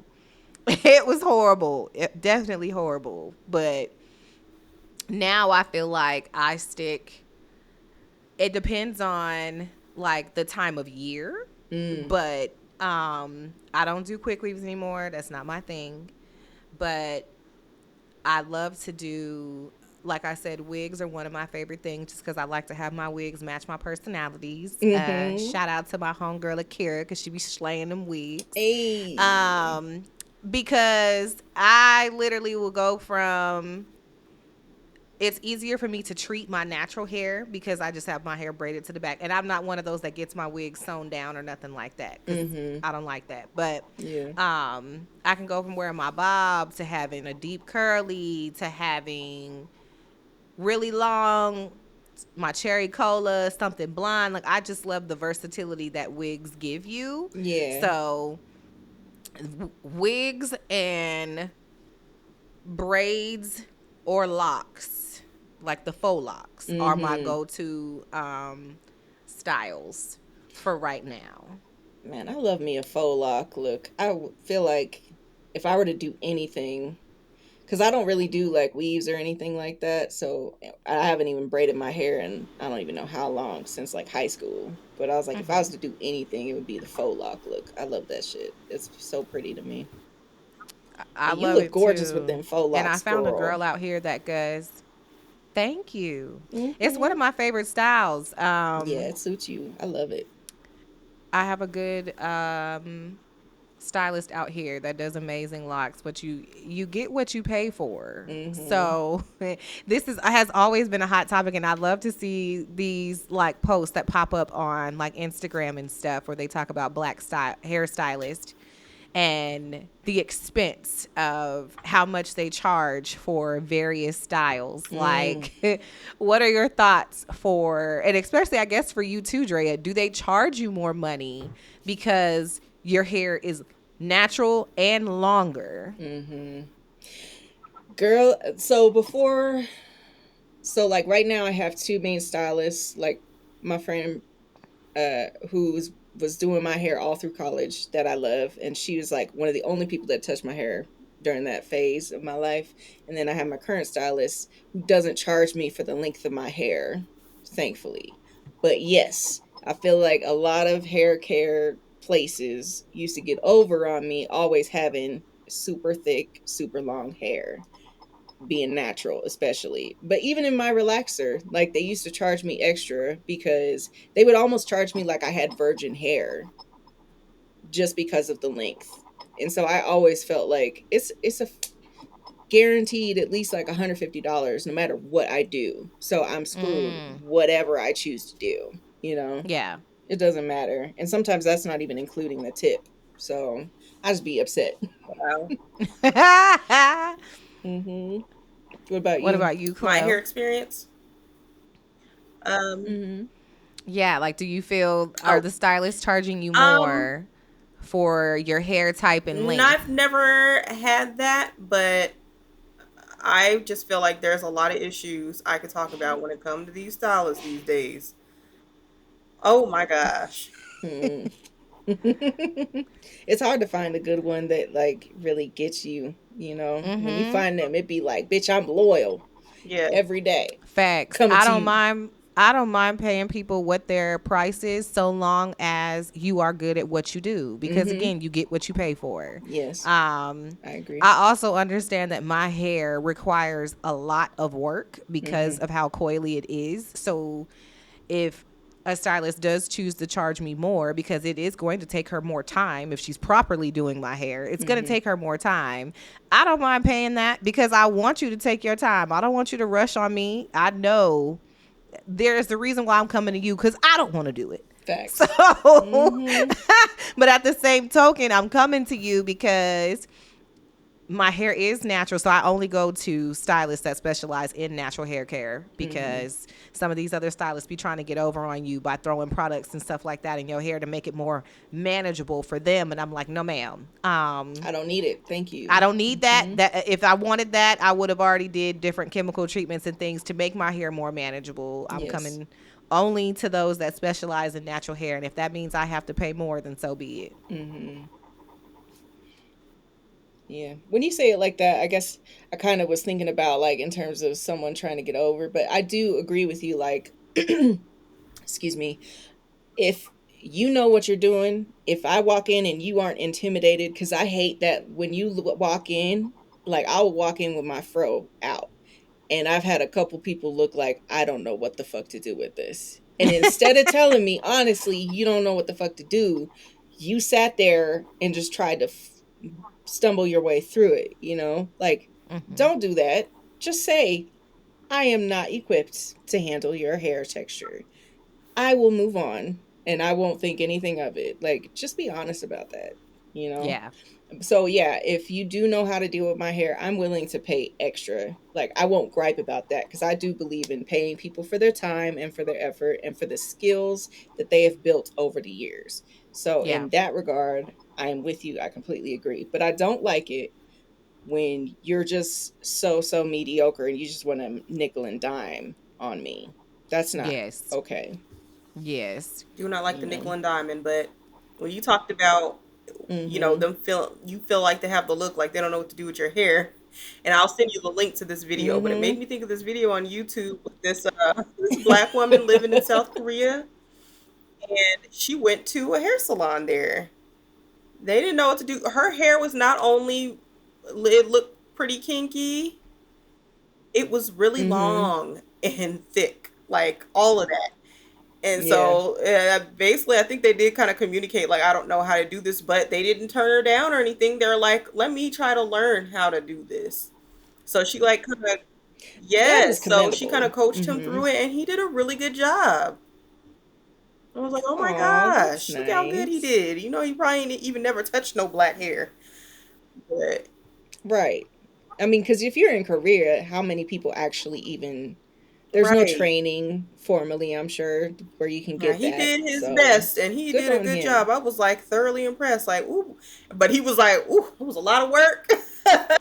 It was horrible. Definitely horrible. But now I feel like I stick. It depends on like the time of year, but I don't do quick weaves anymore. That's not my thing. But I love to do, like I said, wigs are one of my favorite things just because I like to have my wigs match my personalities. Shout out to my homegirl Akira because she be slaying them wigs. Hey. Because I literally will go from, it's easier for me to treat my natural hair because I just have my hair braided to the back. And I'm not one of those that gets my wig sewn down or nothing like that. 'Cause I don't like that. But Yeah. I can go from wearing my bob to having a deep curly to having really long, my cherry cola, something blonde. Like, I just love the versatility that wigs give you. Yeah. So wigs and braids or locks, like the faux locks, are my go-to styles for right now. Man, I love me a faux lock look. Feel like if I were to do anything, because I don't really do like weaves or anything like that, so I haven't even braided my hair in I don't even know how long, since like high school. But I was like, if I was to do anything, it would be the faux lock look. I love that shit. It's so pretty to me. I And you love look it gorgeous with too. them faux And I locks, found a girl. girl out here that goes, thank you. It's one Mm-hmm. of my favorite styles. Yeah, it suits you. I love it. I have a good stylist out here that does amazing locks, but you get what you pay for. So this has always been a hot topic, and I love to see these like posts that pop up on like Instagram and stuff where they talk about black hairstylist and the expense of how much they charge for various styles. Like, what are your thoughts for, and especially I guess for you too, Drea, do they charge you more money because your hair is natural and longer? Girl, so like right now I have two main stylists, like my friend who was doing my hair all through college that I love, and she was like one of the only people that touched my hair during that phase of my life. And then I have my current stylist who doesn't charge me for the length of my hair, thankfully. But yes, I feel like a lot of hair care places used to get over on me always having super thick, super long hair, being natural especially. But even in my relaxer, like they used to charge me extra because they would almost charge me like I had virgin hair just because of the length. And so I always felt like it's a guaranteed at least like $150 no matter what I do. So I'm screwed whatever I choose to do, you know. Yeah. It doesn't matter. And sometimes that's not even including the tip. So I just be upset. Wow. Mhm. What about What you? about you, My hair Chloe? experience. Yeah, like do you feel, are Oh, the stylists charging you um, more for your hair type and I've length? never had that, but I just feel like there's a lot of issues I could talk about when it comes to these stylists these days. Oh my gosh. Hmm. It's hard to find a good one that like really gets you, you know. When you find them, it'd be like, bitch, I'm loyal Yeah. every day. Facts. Coming I to don't you. mind. I don't mind paying people what their price is so long as you are good at what you do because again, you get what you pay for. Yes, Um I agree. I also understand that my hair requires a lot of work because of how coily it is. So if a stylist does choose to charge me more because it is going to take her more time if she's properly doing my hair. It's going to take her more time. I don't mind paying that because I want you to take your time. I don't want you to rush on me. I know there's the reason why I'm coming to you because I don't want to do it. So, Facts. Mm-hmm. but at the same token, I'm coming to you because my hair is natural, so I only go to stylists that specialize in natural hair care because some of these other stylists be trying to get over on you by throwing products and stuff like that in your hair to make it more manageable for them. And I'm like, no, ma'am. I don't need it. Thank you. I don't need that. That if I wanted that, I would have already did different chemical treatments and things to make my hair more manageable. I'm Yes. coming only to those that specialize in natural hair, and if that means I have to pay more, then so be it. Yeah. When you say it like that, I guess I kind of was thinking about like in terms of someone trying to get over, but I do agree with you. Like, excuse me, if you know what you're doing, if I walk in and you aren't intimidated, because I hate that when you walk in, like I'll walk in with my fro out. And I've had a couple people look like, I don't know what the fuck to do with this. And instead of telling me, honestly, you don't know what the fuck to do, you sat there and just tried to stumble your way through it, you know? Like, don't do that. Just say, I am not equipped to handle your hair texture. I will move on and I won't think anything of it. Like, just be honest about that, you know? Yeah. So yeah, if you do know how to deal with my hair, I'm willing to pay extra. Like I won't gripe about that because I do believe in paying people for their time and for their effort and for the skills that they have built over the years. So Yeah. in that regard, I am with you. I completely agree. But I don't like it when you're just so mediocre and you just want to nickel and dime on me. That's not Yes. okay. Yes. Do not like You the nickel know. and diamond, but when you talked about, Mm-hmm. you feel like they have the look like they don't know what to do with your hair. And I'll send you the link to this video, but it made Mm-hmm. me think of this video on YouTube with this this black woman living in South Korea, and she went to a hair salon there. They didn't know what to do. Her hair was not only, it looked pretty kinky, it was really Mm-hmm. long and thick, like all of that. And Yeah. so basically, I think they did kind of communicate, like, I don't know how to do this, but they didn't turn her down or anything. They're like, let me try to learn how to do this. So she, like, kind of, That is yes. So she kind of commendable. coached him Mm-hmm. through it, and he did a really good job. I was like, oh my Oh, that's gosh, look how good he nice. did. He probably ain't even never touched no black hair. But, Right. I mean, because if you're in Korea, how many people actually even. There's no right. training formally, I'm sure, where you can Now, get he that. did his So best and he good did a on good him. job. I was like thoroughly impressed. Like, ooh. But he was like, ooh, it was a lot of work. But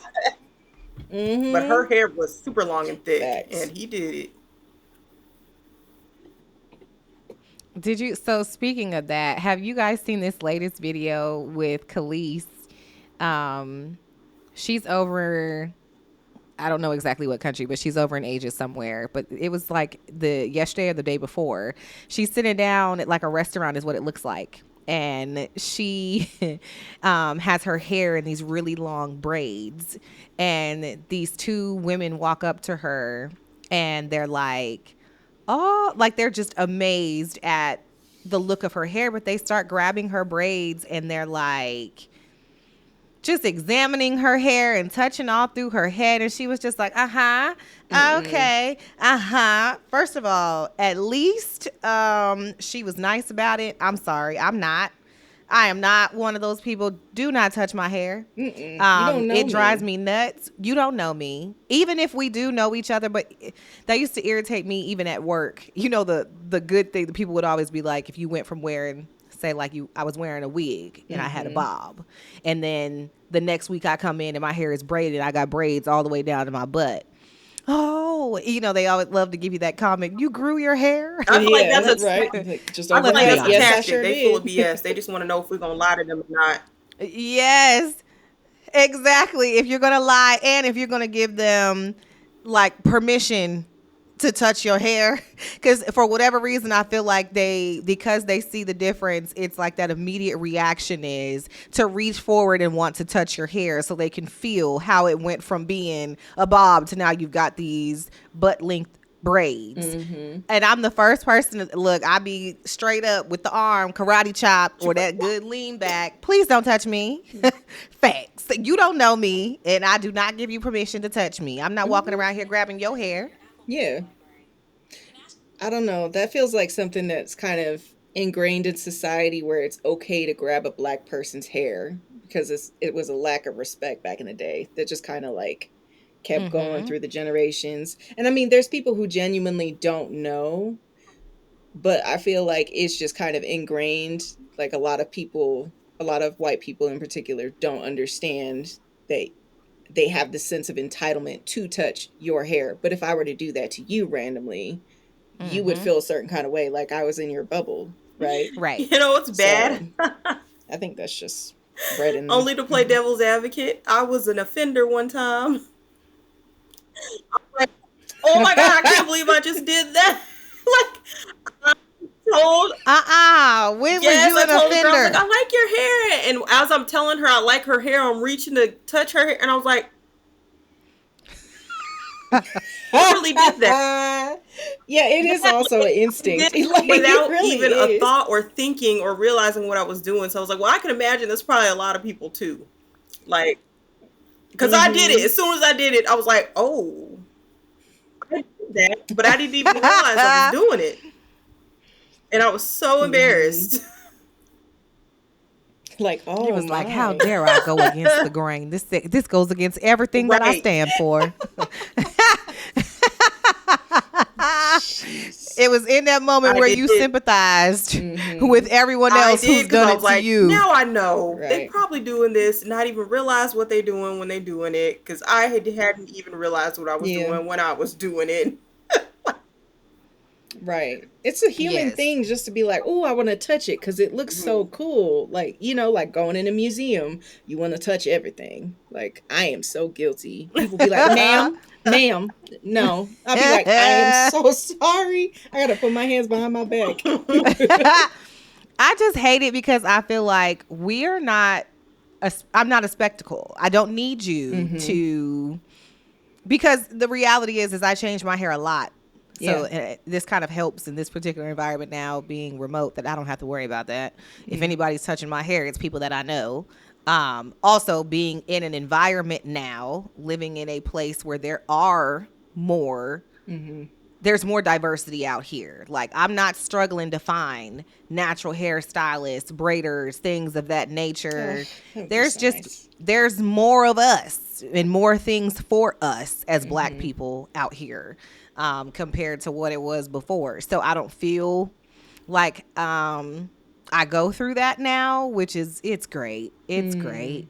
her Mm-hmm. hair was super long and thick, Facts. and he did it. Did you? So speaking of that, have you guys seen this latest video with Khalees? Um, she's over. I don't know exactly what country, but she's over in Asia somewhere. But it was like the yesterday or the day before. She's sitting down at like a restaurant, is what it looks like. And she has her hair in these really long braids. And these two women walk up to her and they're like, oh, like they're just amazed at the look of her hair. But they start grabbing her braids and they're like, just examining her hair and touching all through her head. And she was just like, uh-huh, Mm-mm. okay, uh-huh. First of all, at least she was nice about it. I'm sorry, I'm not. I am not one of those people. Do not touch my hair. Mm-mm. You don't know It drives me. me nuts. You don't know me. Even if we do know each other, but that used to irritate me even at work. You know, the good thing, the people would always be like, if you went from wearing, say like I was wearing a wig and I had a Mm-hmm. bob. And then the next week I come in and my hair is braided. I got braids all the way down to my butt. Oh, they always love to give you that comment. You grew your hair. I feel like Yeah, that's a, Let's right. Like, just I feel let's like be overnight. that's a Yes, I honest. tactic. sure They full of did. BS. They just want to know if we're gonna lie to them or not. Yes. Exactly. If you're going to lie and if you're going to give them like permission to touch your hair, because for whatever reason I feel like because they see the difference, it's like that immediate reaction is to reach forward and want to touch your hair so they can feel how it went from being a bob to now you've got these butt length braids. Mm-hmm. And I'm the first person to look. I be straight up with the arm karate chop or that good lean back. Please don't touch me. Facts. You don't know me, and I do not give you permission to touch me. I'm not walking Mm-hmm. around here grabbing your hair. Yeah. I don't know. That feels like something that's kind of ingrained in society where it's okay to grab a black person's hair because it was a lack of respect back in the day that just kind of like kept going through the generations. And I mean, there's people who genuinely don't know, but I feel like it's just kind of ingrained. Like a lot of people, a lot of white people in particular, don't understand that they have the sense of entitlement to touch your hair. But if I were to do that to you randomly, you would feel a certain kind of way, like I was in your bubble, right? Right. You know what's bad? So, I think that's just bred in. Only to play devil's advocate, I was an offender one time. Like, oh my god, I can't believe I just did that. Like, I told When yes, was I you an told the girl, I was offender? like, I like your hair. And as I'm telling her I like her hair, I'm reaching to touch her hair, and I was like, I really did that. Yeah, it is also an instinct. Like, Without really even is. a thought or thinking or realizing what I was doing. So I was like, well, I can imagine there's probably a lot of people too. Like, because I did it. As soon as I did it, I was like, oh, I did that. But I didn't even realize I was doing it. And I was so embarrassed. Like, oh, He was like, "How dare I go against the grain? This goes against everything that I Right. stand for." It was in that moment where you sympathized with everyone else who's done it to you. Now I know. Right. They probably doing this, not even realize what they doing when they doing it. Because I hadn't even realized what I was doing when I was doing it. Right. It's a human thing just to be like, oh, I want to touch it because it looks so cool. Like, you know, like going in a museum, you want to touch everything. Like, I am so guilty. People be like, ma'am, no. I'll be like, I am so sorry. I got to put my hands behind my back. I just hate it because I feel like I'm not a spectacle. I don't need you to, because the reality is I change my hair a lot. So this kind of helps in this particular environment now, being remote, that I don't have to worry about that. If anybody's touching my hair, it's people that I know. Also, being in an environment now, living in a place where there are more, there's more diversity out here. Like, I'm not struggling to find natural hairstylists, braiders, things of that nature. There's more of us and more things for us as Black people out here. Compared to what it was before. So I don't feel like I go through that now, which is, it's great. It's great.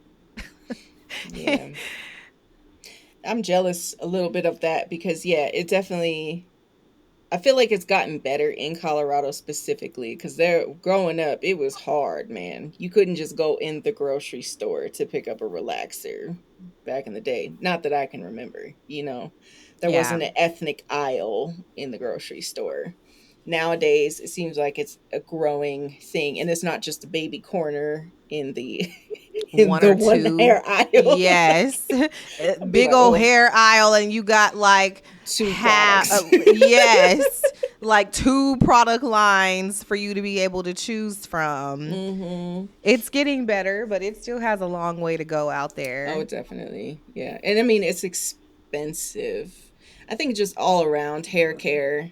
Yeah. I'm jealous a little bit of that because, it definitely, I feel like it's gotten better in Colorado specifically because growing up, it was hard, man. You couldn't just go in the grocery store to pick up a relaxer back in the day. Not that I can remember, you know. There wasn't an ethnic aisle in the grocery store. Nowadays, it seems like it's a growing thing, and it's not just a baby corner in the one hair aisle. Yes, big old hair aisle, and you got like two products. Yes, like 2 product lines for you to be able to choose from. It's getting better, but it still has a long way to go out there. Oh, definitely, yeah. And I mean, it's expensive. I think just all around hair care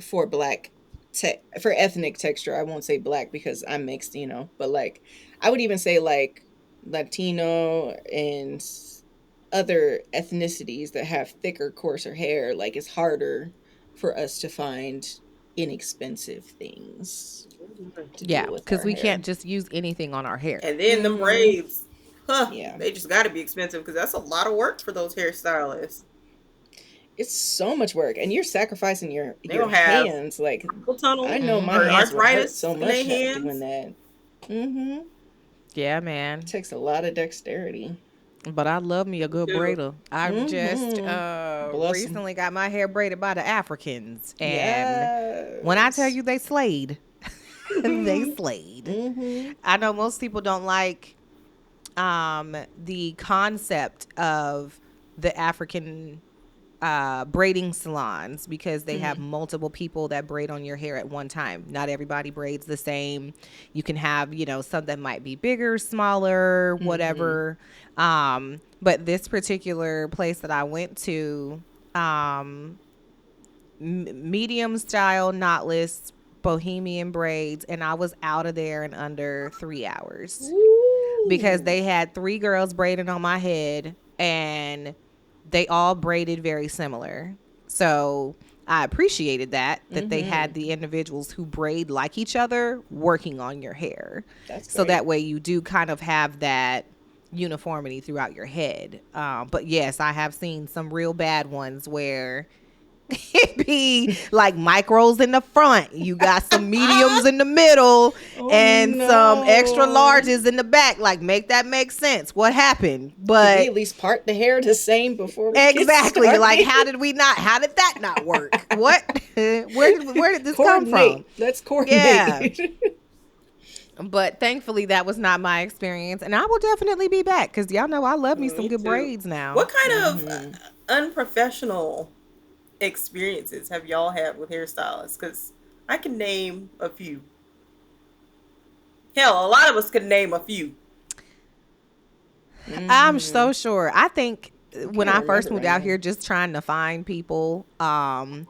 for for ethnic texture. I won't say Black because I'm mixed, you know, but like I would even say like Latino and other ethnicities that have thicker, coarser hair. Like, it's harder for us to find inexpensive things. Because we can't just use anything on our hair. And then the braids, they just got to be expensive because that's a lot of work for those hairstylists. It's so much work, and you're sacrificing your hands. Like, tunnel, I know my hands hurt so much doing that. Yeah, man. It takes a lot of dexterity. But I love me a good braider. I just recently got my hair braided by the Africans, and when I tell you they slayed, they slayed. I know most people don't like the concept of the African braiding salons because they have multiple people that braid on your hair at one time. Not everybody braids the same. You can have, some that might be bigger, smaller, whatever. But this particular place that I went to, medium style, knotless, bohemian braids, and I was out of there in under 3 hours because Ooh. they had 3 girls braiding on my head, and they all braided very similar. So I appreciated that they had the individuals who braid like each other working on your hair. That's So great. that way you do kind of have that uniformity throughout your head. But yes, I have seen some real bad ones where it be like micros in the front. You got some mediums in the middle Oh and some extra no. larges in the back. Like, make that make sense. What happened? Did we But at least part the hair the same before we get exactly, started? like, how did that not work? What? Where did this come Coordinate. from? Let's Yeah. coordinate. But thankfully, that was not my experience, and I will definitely be back because y'all know I love me some Me good too. braids now. What kind of unprofessional experiences have y'all had with hairstylists? Because I can name a few. Hell, a lot of us could name a few. I'm so sure. I think when I can't first remember moved right out now. here, just trying to find people, not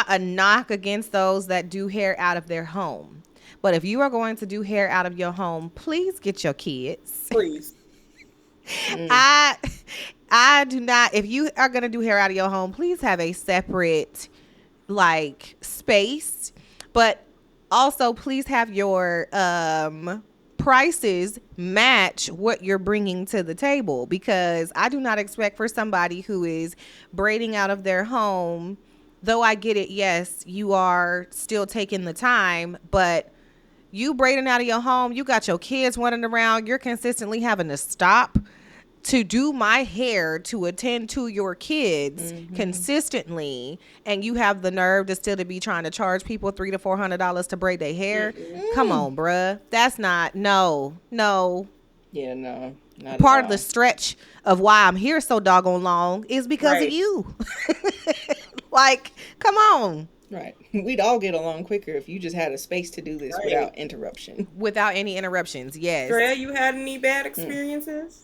a knock against those that do hair out of their home. But if you are going to do hair out of your home, please get your kids. Please. I do not. If you are going to do hair out of your home, please have a separate like space, but also please have your prices match what you're bringing to the table, because I do not expect for somebody who is braiding out of their home, though I get it, yes, you are still taking the time, but you braiding out of your home, you got your kids running around, you're consistently having to stop to do my hair to attend to your kids consistently, and you have the nerve to still to be trying to charge people $300 to $400 to braid their hair. Come on, bruh. That's not, no. Yeah, no, not Part at of the all. stretch of why I'm here so doggone long is because of Right. you. Like, come on. Right. We'd all get along quicker if you just had a space to do this Right. without interruption. Without any interruptions, yes. Drea, you had any bad experiences?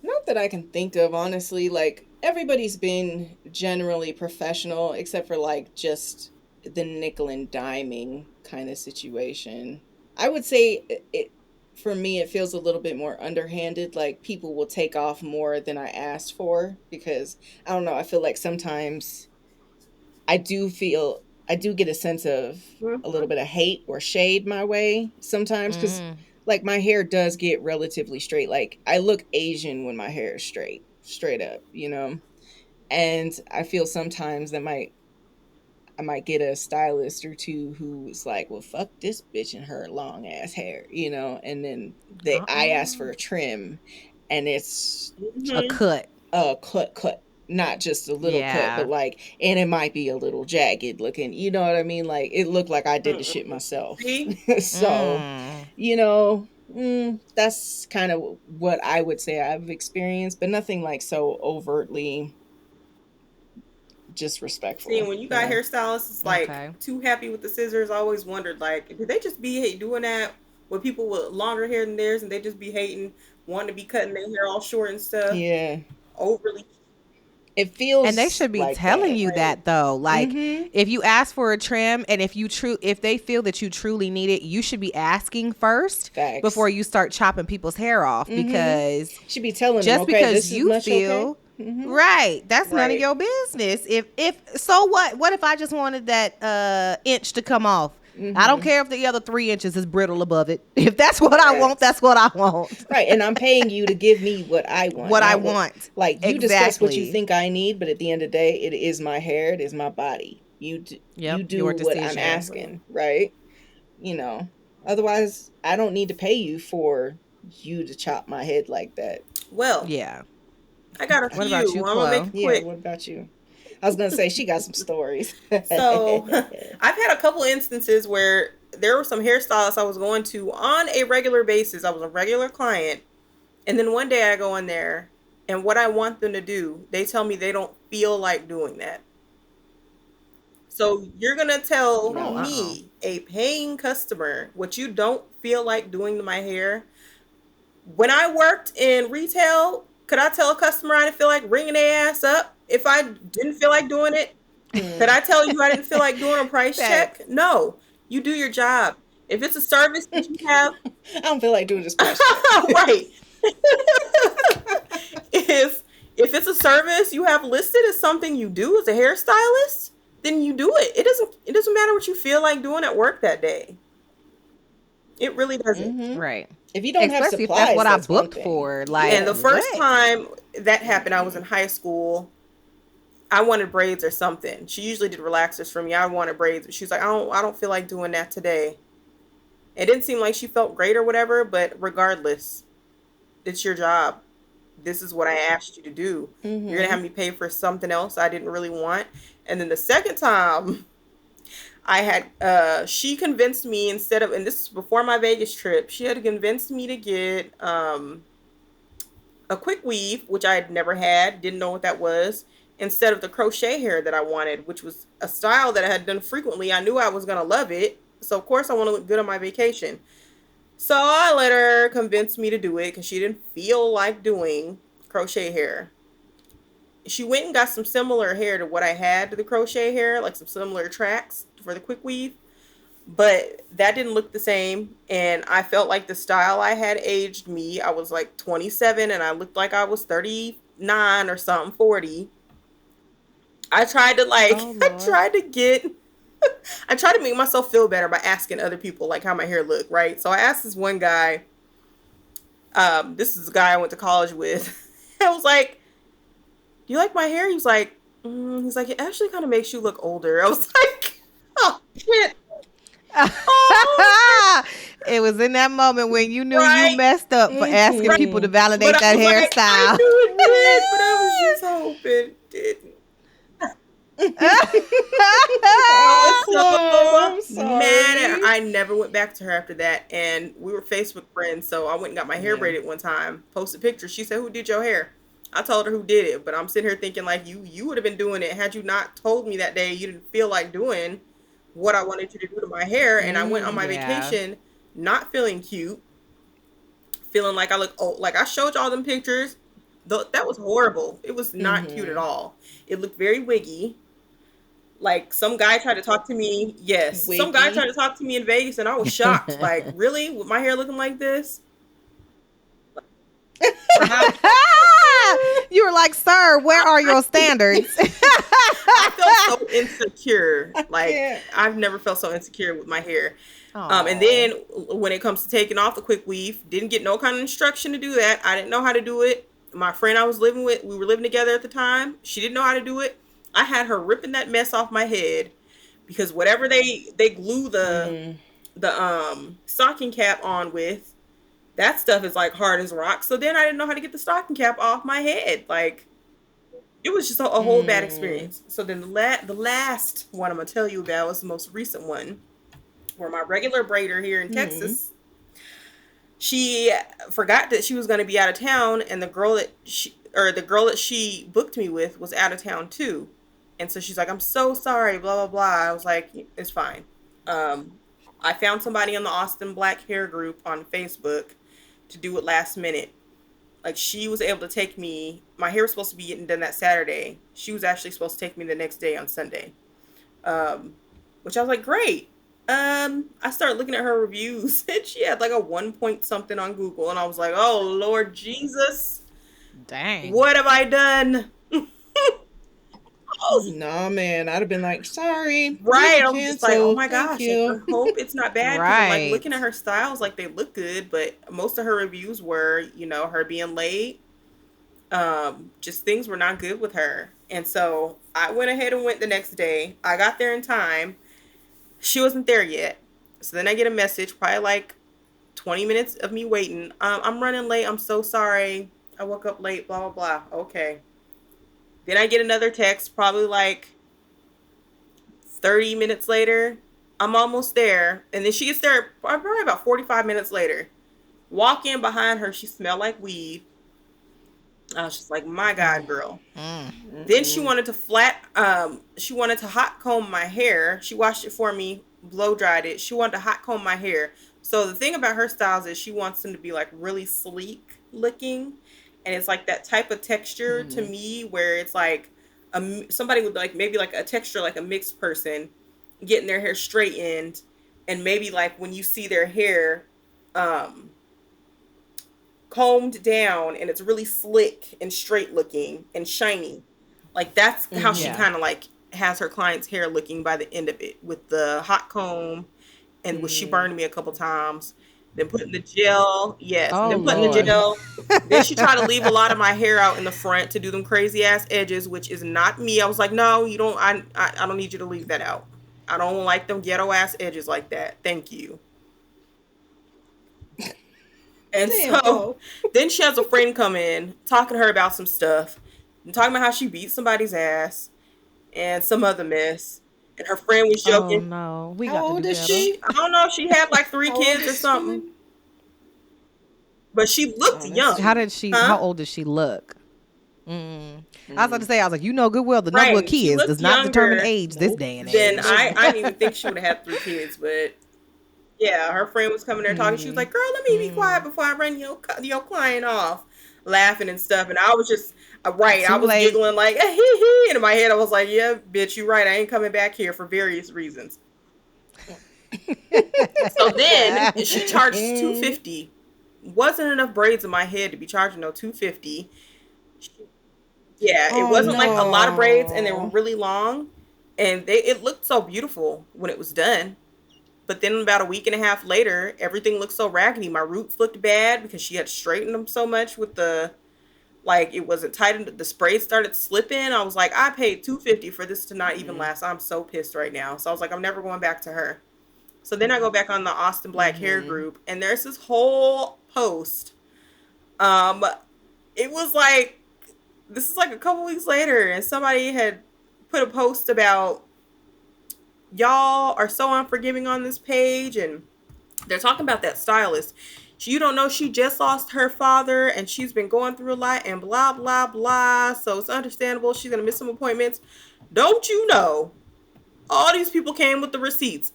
Not that I can think of, honestly. Like, everybody's been generally professional, except for, like, just the nickel and diming kind of situation. I would say for me, it feels a little bit more underhanded. Like, people will take off more than I asked for because, I don't know, I feel like sometimes I do get a sense of a little bit of hate or shade my way sometimes because like my hair does get relatively straight. Like I look Asian when my hair is straight up, you know? And I feel sometimes that I might get a stylist or two who's like, well, fuck this bitch and her long ass hair, you know? And then I ask for a trim and it's A cut. a cut, not just a little cut, but like, and it might be a little jagged looking, you know what I mean? Like it looked like I did the shit myself. See? So, you know, that's kind of what I would say I've experienced, but nothing like so overtly disrespectful. See, when you got hairstylists, it's like Okay. too happy with the scissors. I always wondered, like, did they just be doing that with people with longer hair than theirs, and they just be hating, wanting to be cutting their hair all short and stuff, Yeah, overly? it feels And they should be like telling that. you that though. Like Mhm. if you ask for a trim and if they feel that you truly need it, you should be asking first Facts. before you start chopping people's hair off, because Should be telling them, just okay, because this is you much feel okay? right, that's none of Right. your business. If so what if I just wanted that inch to come off? I don't care if the other 3 inches is brittle above it. If that's what I want, that's what I want. Right, and I'm paying you to give me what I want. What I not want. Like you discuss what you Exactly. think I need, but at the end of the day, it is my hair, it is my body. Yep, You do your what I'm decision. asking, right? You know, otherwise, I don't need to pay you for you to chop my head like that. Well, Yeah. I got a What few. about you, I'm gonna make it Yeah, quick. what about you? I was gonna say she got some stories. So, I've had a couple instances where there were some hairstylists I was going to on a regular basis. I was a regular client, and then one day I go in there, and what I want them to do, they tell me they don't feel like doing that. So you're gonna tell No. me, a paying customer, what you don't feel like doing to my hair? When I worked in retail, could I tell a customer I didn't feel like ringing their ass up if I didn't feel like doing it? Did I tell you I didn't feel like doing a price That check? No. You do your job. If it's a service that you have, I don't feel like doing this price check. right. If it's a service you have listed as something you do as a hairstylist, then you do it. It doesn't matter what you feel like doing at work that day. It really doesn't. right. If you don't have Especially if that's supplies, what I that's one booked thing. for. Like And the first what? time that happened, I was in high school. I wanted braids or something. She usually did relaxers for me. I wanted braids, but she's like, I don't feel like doing that today. It didn't seem like she felt great or whatever, but regardless, it's your job. This is what I asked you to do. You're gonna have me pay for something else I didn't really want. And then the second time, I had she convinced me, instead of, and this is before my Vegas trip, she had convinced me to get a quick weave, which I had never had, didn't know what that was, instead of the crochet hair that I wanted, which was a style that I had done frequently. I knew I was gonna love it, so of course I want to look good on my vacation. So I let her convince me to do it because she didn't feel like doing crochet hair. She went and got some similar hair to what I had to the crochet hair, like some similar tracks for the quick weave, but that didn't look the same. And I felt like the style I had aged me. I was like 27 and I looked like I was 39 or something, 40. I tried to Oh I Lord. tried to get I tried to make myself feel better by asking other people like how my hair looked, right? So I asked this one guy, this is a guy I went to college with. I was like, "Do you like my hair?" He's like, "It actually kind of makes you look older." I was like, "Oh shit." Oh, It was in that moment when you knew you right, messed up for asking right. people to Mm-hmm. But validate I that was like, I hairstyle. knew it did, but I was just hoping it didn't. I was Oh, I'm so mad at her. sorry. I never went back to her after that. And we were Facebook friends. So I went and got my hair Yeah. braided one time, posted pictures. She said, "Who did your hair?" I told her who did it. But I'm sitting here thinking, like, you would have been doing it had you not told me that day you didn't feel like doing what I wanted you to do to my hair. And I went on my Yeah. vacation not feeling cute, feeling like I look old. Like I showed y'all them pictures. That was horrible. It was not cute at all. It looked very wiggy. Like some guy tried to talk to me. Yes, some guy tried Wiggy. to talk to me in Vegas, and I was shocked. Like, really, with my hair looking like this? How? You were like, "Sir, where are I your standards?" felt so insecure. I Like can't. I've never felt so insecure with my hair. And Oh. then when it comes to taking off the quick weave, didn't get no kind of instruction to do that. I didn't know how to do it. My friend I was living with, we were living together at the time. She didn't know how to do it. I had her ripping that mess off my head because whatever they glue the stocking cap on with, that stuff is like hard as rock. So then I didn't know how to get the stocking cap off my head. Like it was just a whole bad experience. So then the last one I'm gonna tell you about was the most recent one, where my regular braider here in Texas, she forgot that she was gonna be out of town, and the girl that she booked me with was out of town too. And so she's like, "I'm so sorry, blah blah blah." I was like, "It's fine." Um, I found somebody in the Austin Black Hair group on Facebook to do it last minute. Like she was able to take me. My hair was supposed to be getting done that Saturday. She was actually supposed to take me the next day on Sunday. Um, which I was like, great. I started looking at her reviews and she had like a 1 point something on Google, and I was like, oh Lord Jesus, Dang. what have I done? Oh, Nah, man. I'd have been like, sorry, we right. have I was just like, oh canceled. my Thank gosh. I you. hope it's not bad because I'm like Right. looking at her styles, like they look good, but most of her reviews were, her being late. Just things were not good with her. And so I went ahead and went the next day. I got there in time. She wasn't there yet. So then I get a message, probably like 20 minutes of me waiting. I'm running late. I'm so sorry. I woke up late, blah, blah, blah. Okay. Then I get another text, probably like 30 minutes later. I'm almost there. And then she gets there probably about 45 minutes later. Walk in behind her. She smelled like weed. I was just like, my God, girl. Then she wanted to hot comb my hair. She washed it for me, blow dried it. She wanted to hot comb my hair. So the thing about her styles is she wants them to be like really sleek looking. And it's like that type of texture to me where it's like somebody with like maybe like a texture like a mixed person getting their hair straightened, and maybe like when you see their hair um combed down and it's really slick and straight looking and shiny. Like that's how she Yeah. kind of like has her client's hair looking by the end of it with the hot comb, and she burned me a couple times. Then putting the gel, yes, Oh then putting the Lord. gel. Then she tried to leave a lot of my hair out in the front to do them crazy ass edges, which is not me. I was like, no, you don't. I don't need you to leave that out. I don't like them ghetto ass edges like that. Thank you. And Damn, so Chloe. then she has a friend come in talking to her about some stuff and talking about how she beat somebody's ass and some other mess. And her friend was Oh joking. no. We How got to old do is better. she? I don't know if she had like three How old kids or is this something, woman? but she looked Oh, that's young. How did she? Huh? How old does she look? I was about to say, I was like, you know, good well, the number of Right. She kids looked does not determine younger age this Nope. day and than age. I didn't even think she would have had three kids, but yeah, her friend was coming there talking. She was like, "Girl, let me be quiet before I run your client off," laughing and stuff. And I was just right. I Too was late. giggling like, hee hee. And in my head, I was like, "Yeah, bitch, you right. I ain't coming back here for various reasons." So then she charged $250. Wasn't enough braids in my head to be charging no $250. Yeah, it Oh wasn't like a lot of braids, and they were no. really long, and it looked so beautiful when it was done. But then about a week and a half later, everything looked so raggedy. My roots looked bad because she had straightened them so much with the like it wasn't tightened. The spray started slipping. I was like, I paid $250 for this to not even last. I'm so pissed right now. So I was like, I'm never going back to her. So then I go back on the Austin Black hair group, and there's this whole post. Um, it was like this is like a couple weeks later, and somebody had put a post about y'all are so unforgiving on this page, and they're talking about that stylist. You don't know she just lost her father and she's been going through a lot and blah blah blah. So it's understandable she's gonna miss some appointments. Don't you know? All these people came with the receipts.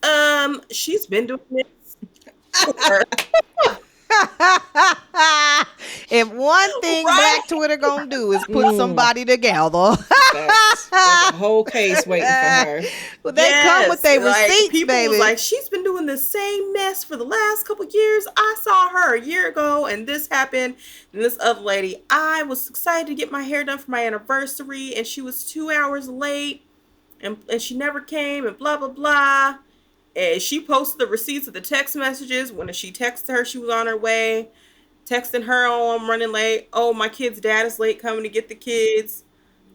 She's been doing this for If one thing Right. Black Twitter gonna do is put somebody together. Facts. There's a whole case waiting for her. Well, they come with their like, receipts, people baby. was like, she's been doing the same mess for the last couple years. I saw her a year ago, and this happened. And this other lady, I was excited to get my hair done for my anniversary, and she was 2 hours late, and she never came, and blah blah blah. And she posted the receipts of the text messages when she texted her she was on her way, texting her, oh, I'm running late. Oh, my kid's dad is late coming to get the kids.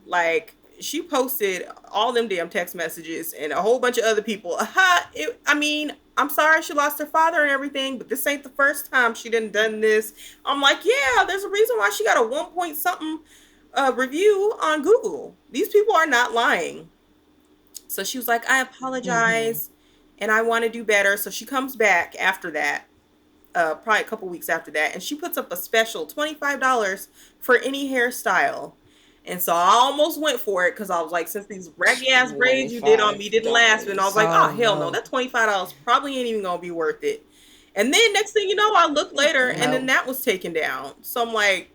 Like, she posted all them damn text messages and a whole bunch of other people. I mean, I'm sorry she lost her father and everything, but this ain't the first time she done this. I'm like, yeah, there's a reason why she got a 1 point something review on Google. These people are not lying. So she was like, I apologize and I want to do better. So she comes back after that, probably a couple weeks after that, and she puts up a special $25 for any hairstyle. And so I almost went for it because I was like, since these raggy ass braids you did on me didn't last, and I was like, oh hell no, that $25 probably ain't even gonna be worth it. And then next thing you know, I looked later, and then that was taken down. So I'm like,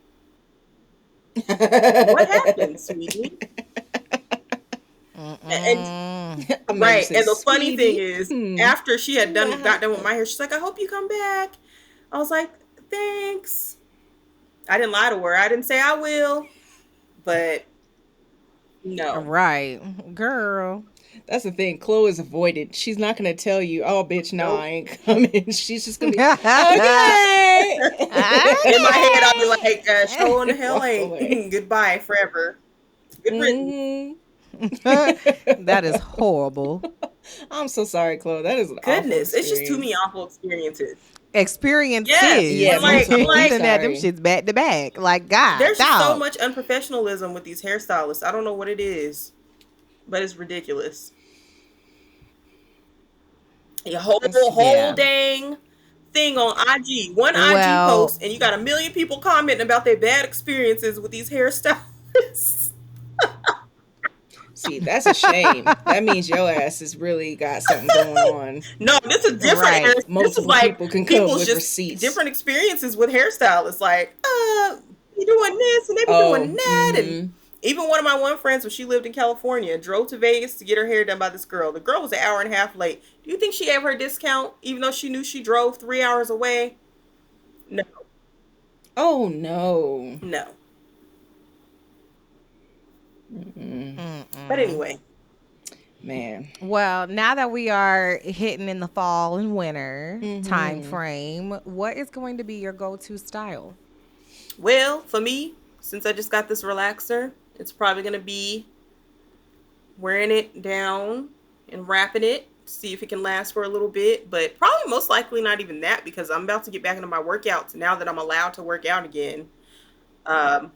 what happened, sweetie? And right, and the funny thing is, after she had got done with my hair, she's like, I hope you come back. I was like, thanks. I didn't lie to her. I didn't say I will, but no. Right, girl. That's the thing. Chloe is avoided. She's not gonna tell you, "Oh, bitch, no, I ain't coming." She's just gonna be okay. In my head, I'll be like, "Show in the hell Walk ain't away. goodbye forever." Good riddance. That is horrible. I'm so sorry, Chloe. That is an Goodness, awful it's just too many experience. awful experiences. Experiences. Yeah, I'm like, Looking at them sorry. shits back to back. Like, God, there's just so dog. much unprofessionalism with these hairstylists. I don't know what it is, but it's ridiculous. A whole Yeah. dang thing on IG, one Well- IG post, and you got a million people commenting about their bad experiences with these hairstylists. See, that's a shame. That means your ass has really got something going on. No, this is different. Right. This is Multiple like people can come people's with just receipts. different experiences with hairstylists. Like, you doing this and they be doing that, and Even one of my friends, when she lived in California, drove to Vegas to get her hair done by this girl. The girl was an hour and a half late. Do you think she gave her a discount, even though she knew she drove 3 hours away? No, Oh no. no. Mm-mm. But anyway, Man. Well, now that we are hitting in the fall and winter time frame, what is going to be your go-to style? well, for me, since I just got this relaxer, it's probably gonna be wearing it down and wrapping it. See if it can last for a little bit, but probably most likely not even that because I'm about to get back into my workouts now that I'm allowed to work out again. Um,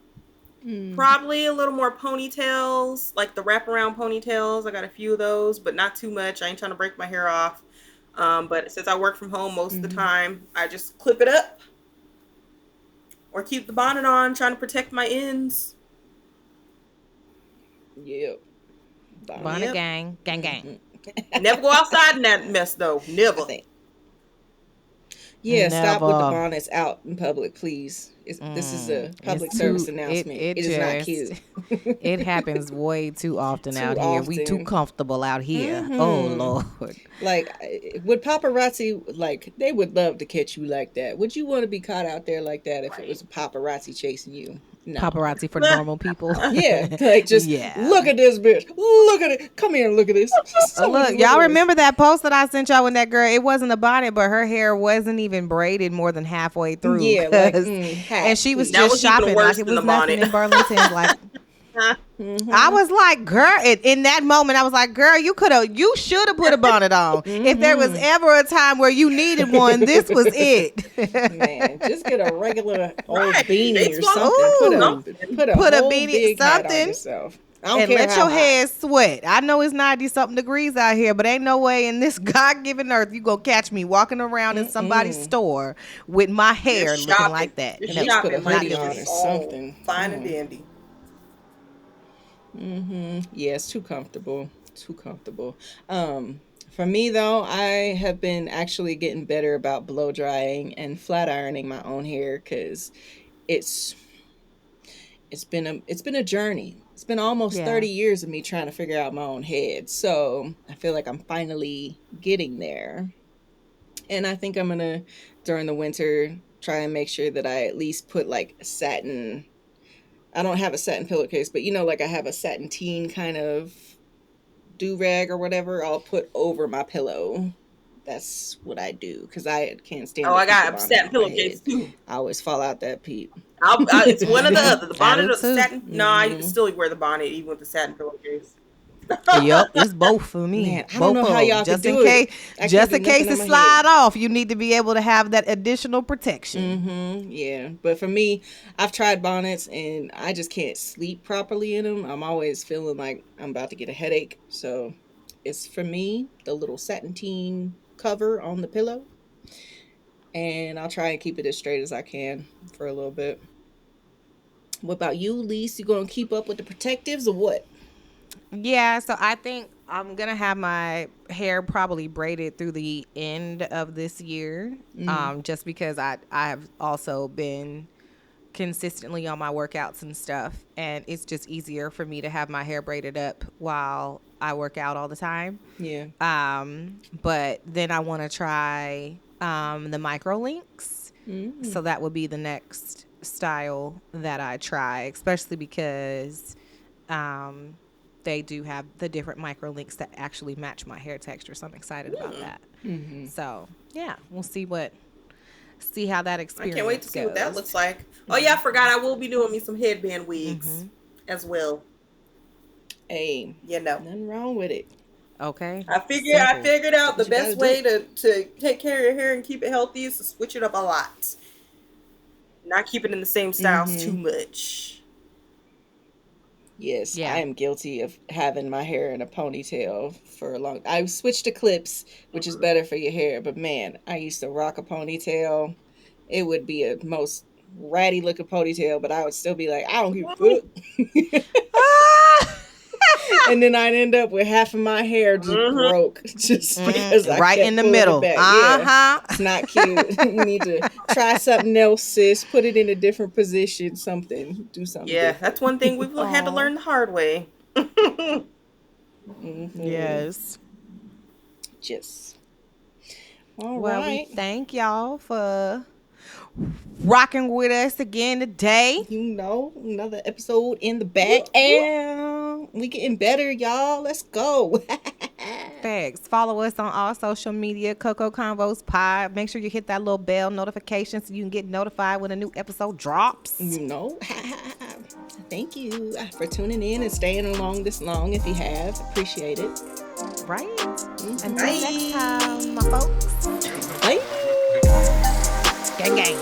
Probably a little more ponytails, like the wraparound ponytails. I got a few of those, but not too much. I ain't trying to break my hair off. But since I work from home most of the time, I just clip it up or keep the bonnet on, trying to protect my ends. Yep. Bonnet Yep. gang, gang, gang. Never go outside in that mess, though. Never. I think. Yeah, stop with the Never. bonnets out in public, please. This is a public It's service too. announcement. It It is not just. cute. It happens way too often Too out here. We too often. comfortable out here. Oh Lord. Like, would paparazzi, like, they would love to catch you like that. Would you want to be caught out there like that if it was a paparazzi chasing you? No. Paparazzi for normal people. Yeah, like, just look at this bitch. Look at it. Come here and look at this. Look, y'all remember that post that I sent y'all when that girl, it wasn't a bonnet, but her hair wasn't even braided more than halfway through. Yeah, like, and she was That just was even shopping worse like it than was the nothing bonnet. in Burlington. Like, I was like, girl, in that moment, I was like, girl, you should have put a bonnet on. If there was ever a time where you needed one, this was it. Man, just get a regular old Right. beanie They or swallow something. Put a Put a whole beanie- big hat on something. yourself. I don't And care let how your hot. head sweat. I know it's 90-something degrees out here, but ain't no way in this God-given earth you gonna catch me walking around in somebody's store with my hair You're looking like that. You're And No, put a shopping. hoodie not on this. or something. Fine and dandy. Yeah, it's too comfortable. Too comfortable. For me though, I have been actually getting better about blow drying and flat ironing my own hair because it's it's been a journey. It's been almost Yeah. 30 years of me trying to figure out my own head. So I feel like I'm finally getting there. And I think I'm gonna during the winter try and make sure that I at least put like a satin. I don't have a satin pillowcase, but like I have a satin teen kind of do rag or whatever. I'll put over my pillow. That's what I do because I can't stand. Oh, to I keep got the a bonnet satin on my pillowcase head. too. I always fall out that Pete. It's one or the other. The I do bonnet or the too. satin. No, you can still wear the bonnet even with the satin pillowcase. Yep, it's both for me. Man, I both don't know how of 'em. y'all just could in do case, it. I can't just do in case nothing it on my slide head. off, you need to be able to have that additional protection. Yeah, but for me, I've tried bonnets and I just can't sleep properly in them. I'm always feeling like I'm about to get a headache. So it's for me the little satin cover on the pillow, and I'll try and keep it as straight as I can for a little bit. What about you, Lise? You gonna keep up with the protectives or what? Yeah, so I think I'm gonna have my hair probably braided through the end of this year, just because I have also been consistently on my workouts and stuff, and it's just easier for me to have my hair braided up while I work out all the time. Yeah. But then I want to try the micro links, so that would be the next style that I try, especially because they do have the different micro links that actually match my hair texture. So I'm excited about that. So yeah, we'll see how that I experience can't wait to see what that goes. looks like. Oh yeah, I forgot. I will be doing me some headband wigs as well. Hey, You know, nothing wrong with it. Okay. I figured out the What you best gotta way to take care of your hair and keep it healthy is to switch it up a lot. Not keep it in the same styles too much. Yes, Yeah. I am guilty of having my hair in a ponytail for a long. I switched to clips, which is better for your hair. But man, I used to rock a ponytail. It would be a most ratty looking ponytail, but I would still be like, I don't give a fuck. And then I'd end up with half of my hair just broke, just because I right kept in the pulling it middle. back. Uh-huh. It's not cute. You need to try something else, sis. Put it in a different position. Something. Do something. Yeah, different. that's one thing we've had to learn the hard way. Yes. Just. All Well, right. we thank y'all for rocking with us again today. You know, another episode in the bag, and we getting better, y'all. Let's go. Facts. Follow us on all social media, Coco Convos Pod. Make sure you hit that little bell notification so you can get notified when a new episode drops. You know. Thank you for tuning in and staying along this long. If you have, appreciate it. Right. Until next time, my folks. Bye. Gang gang.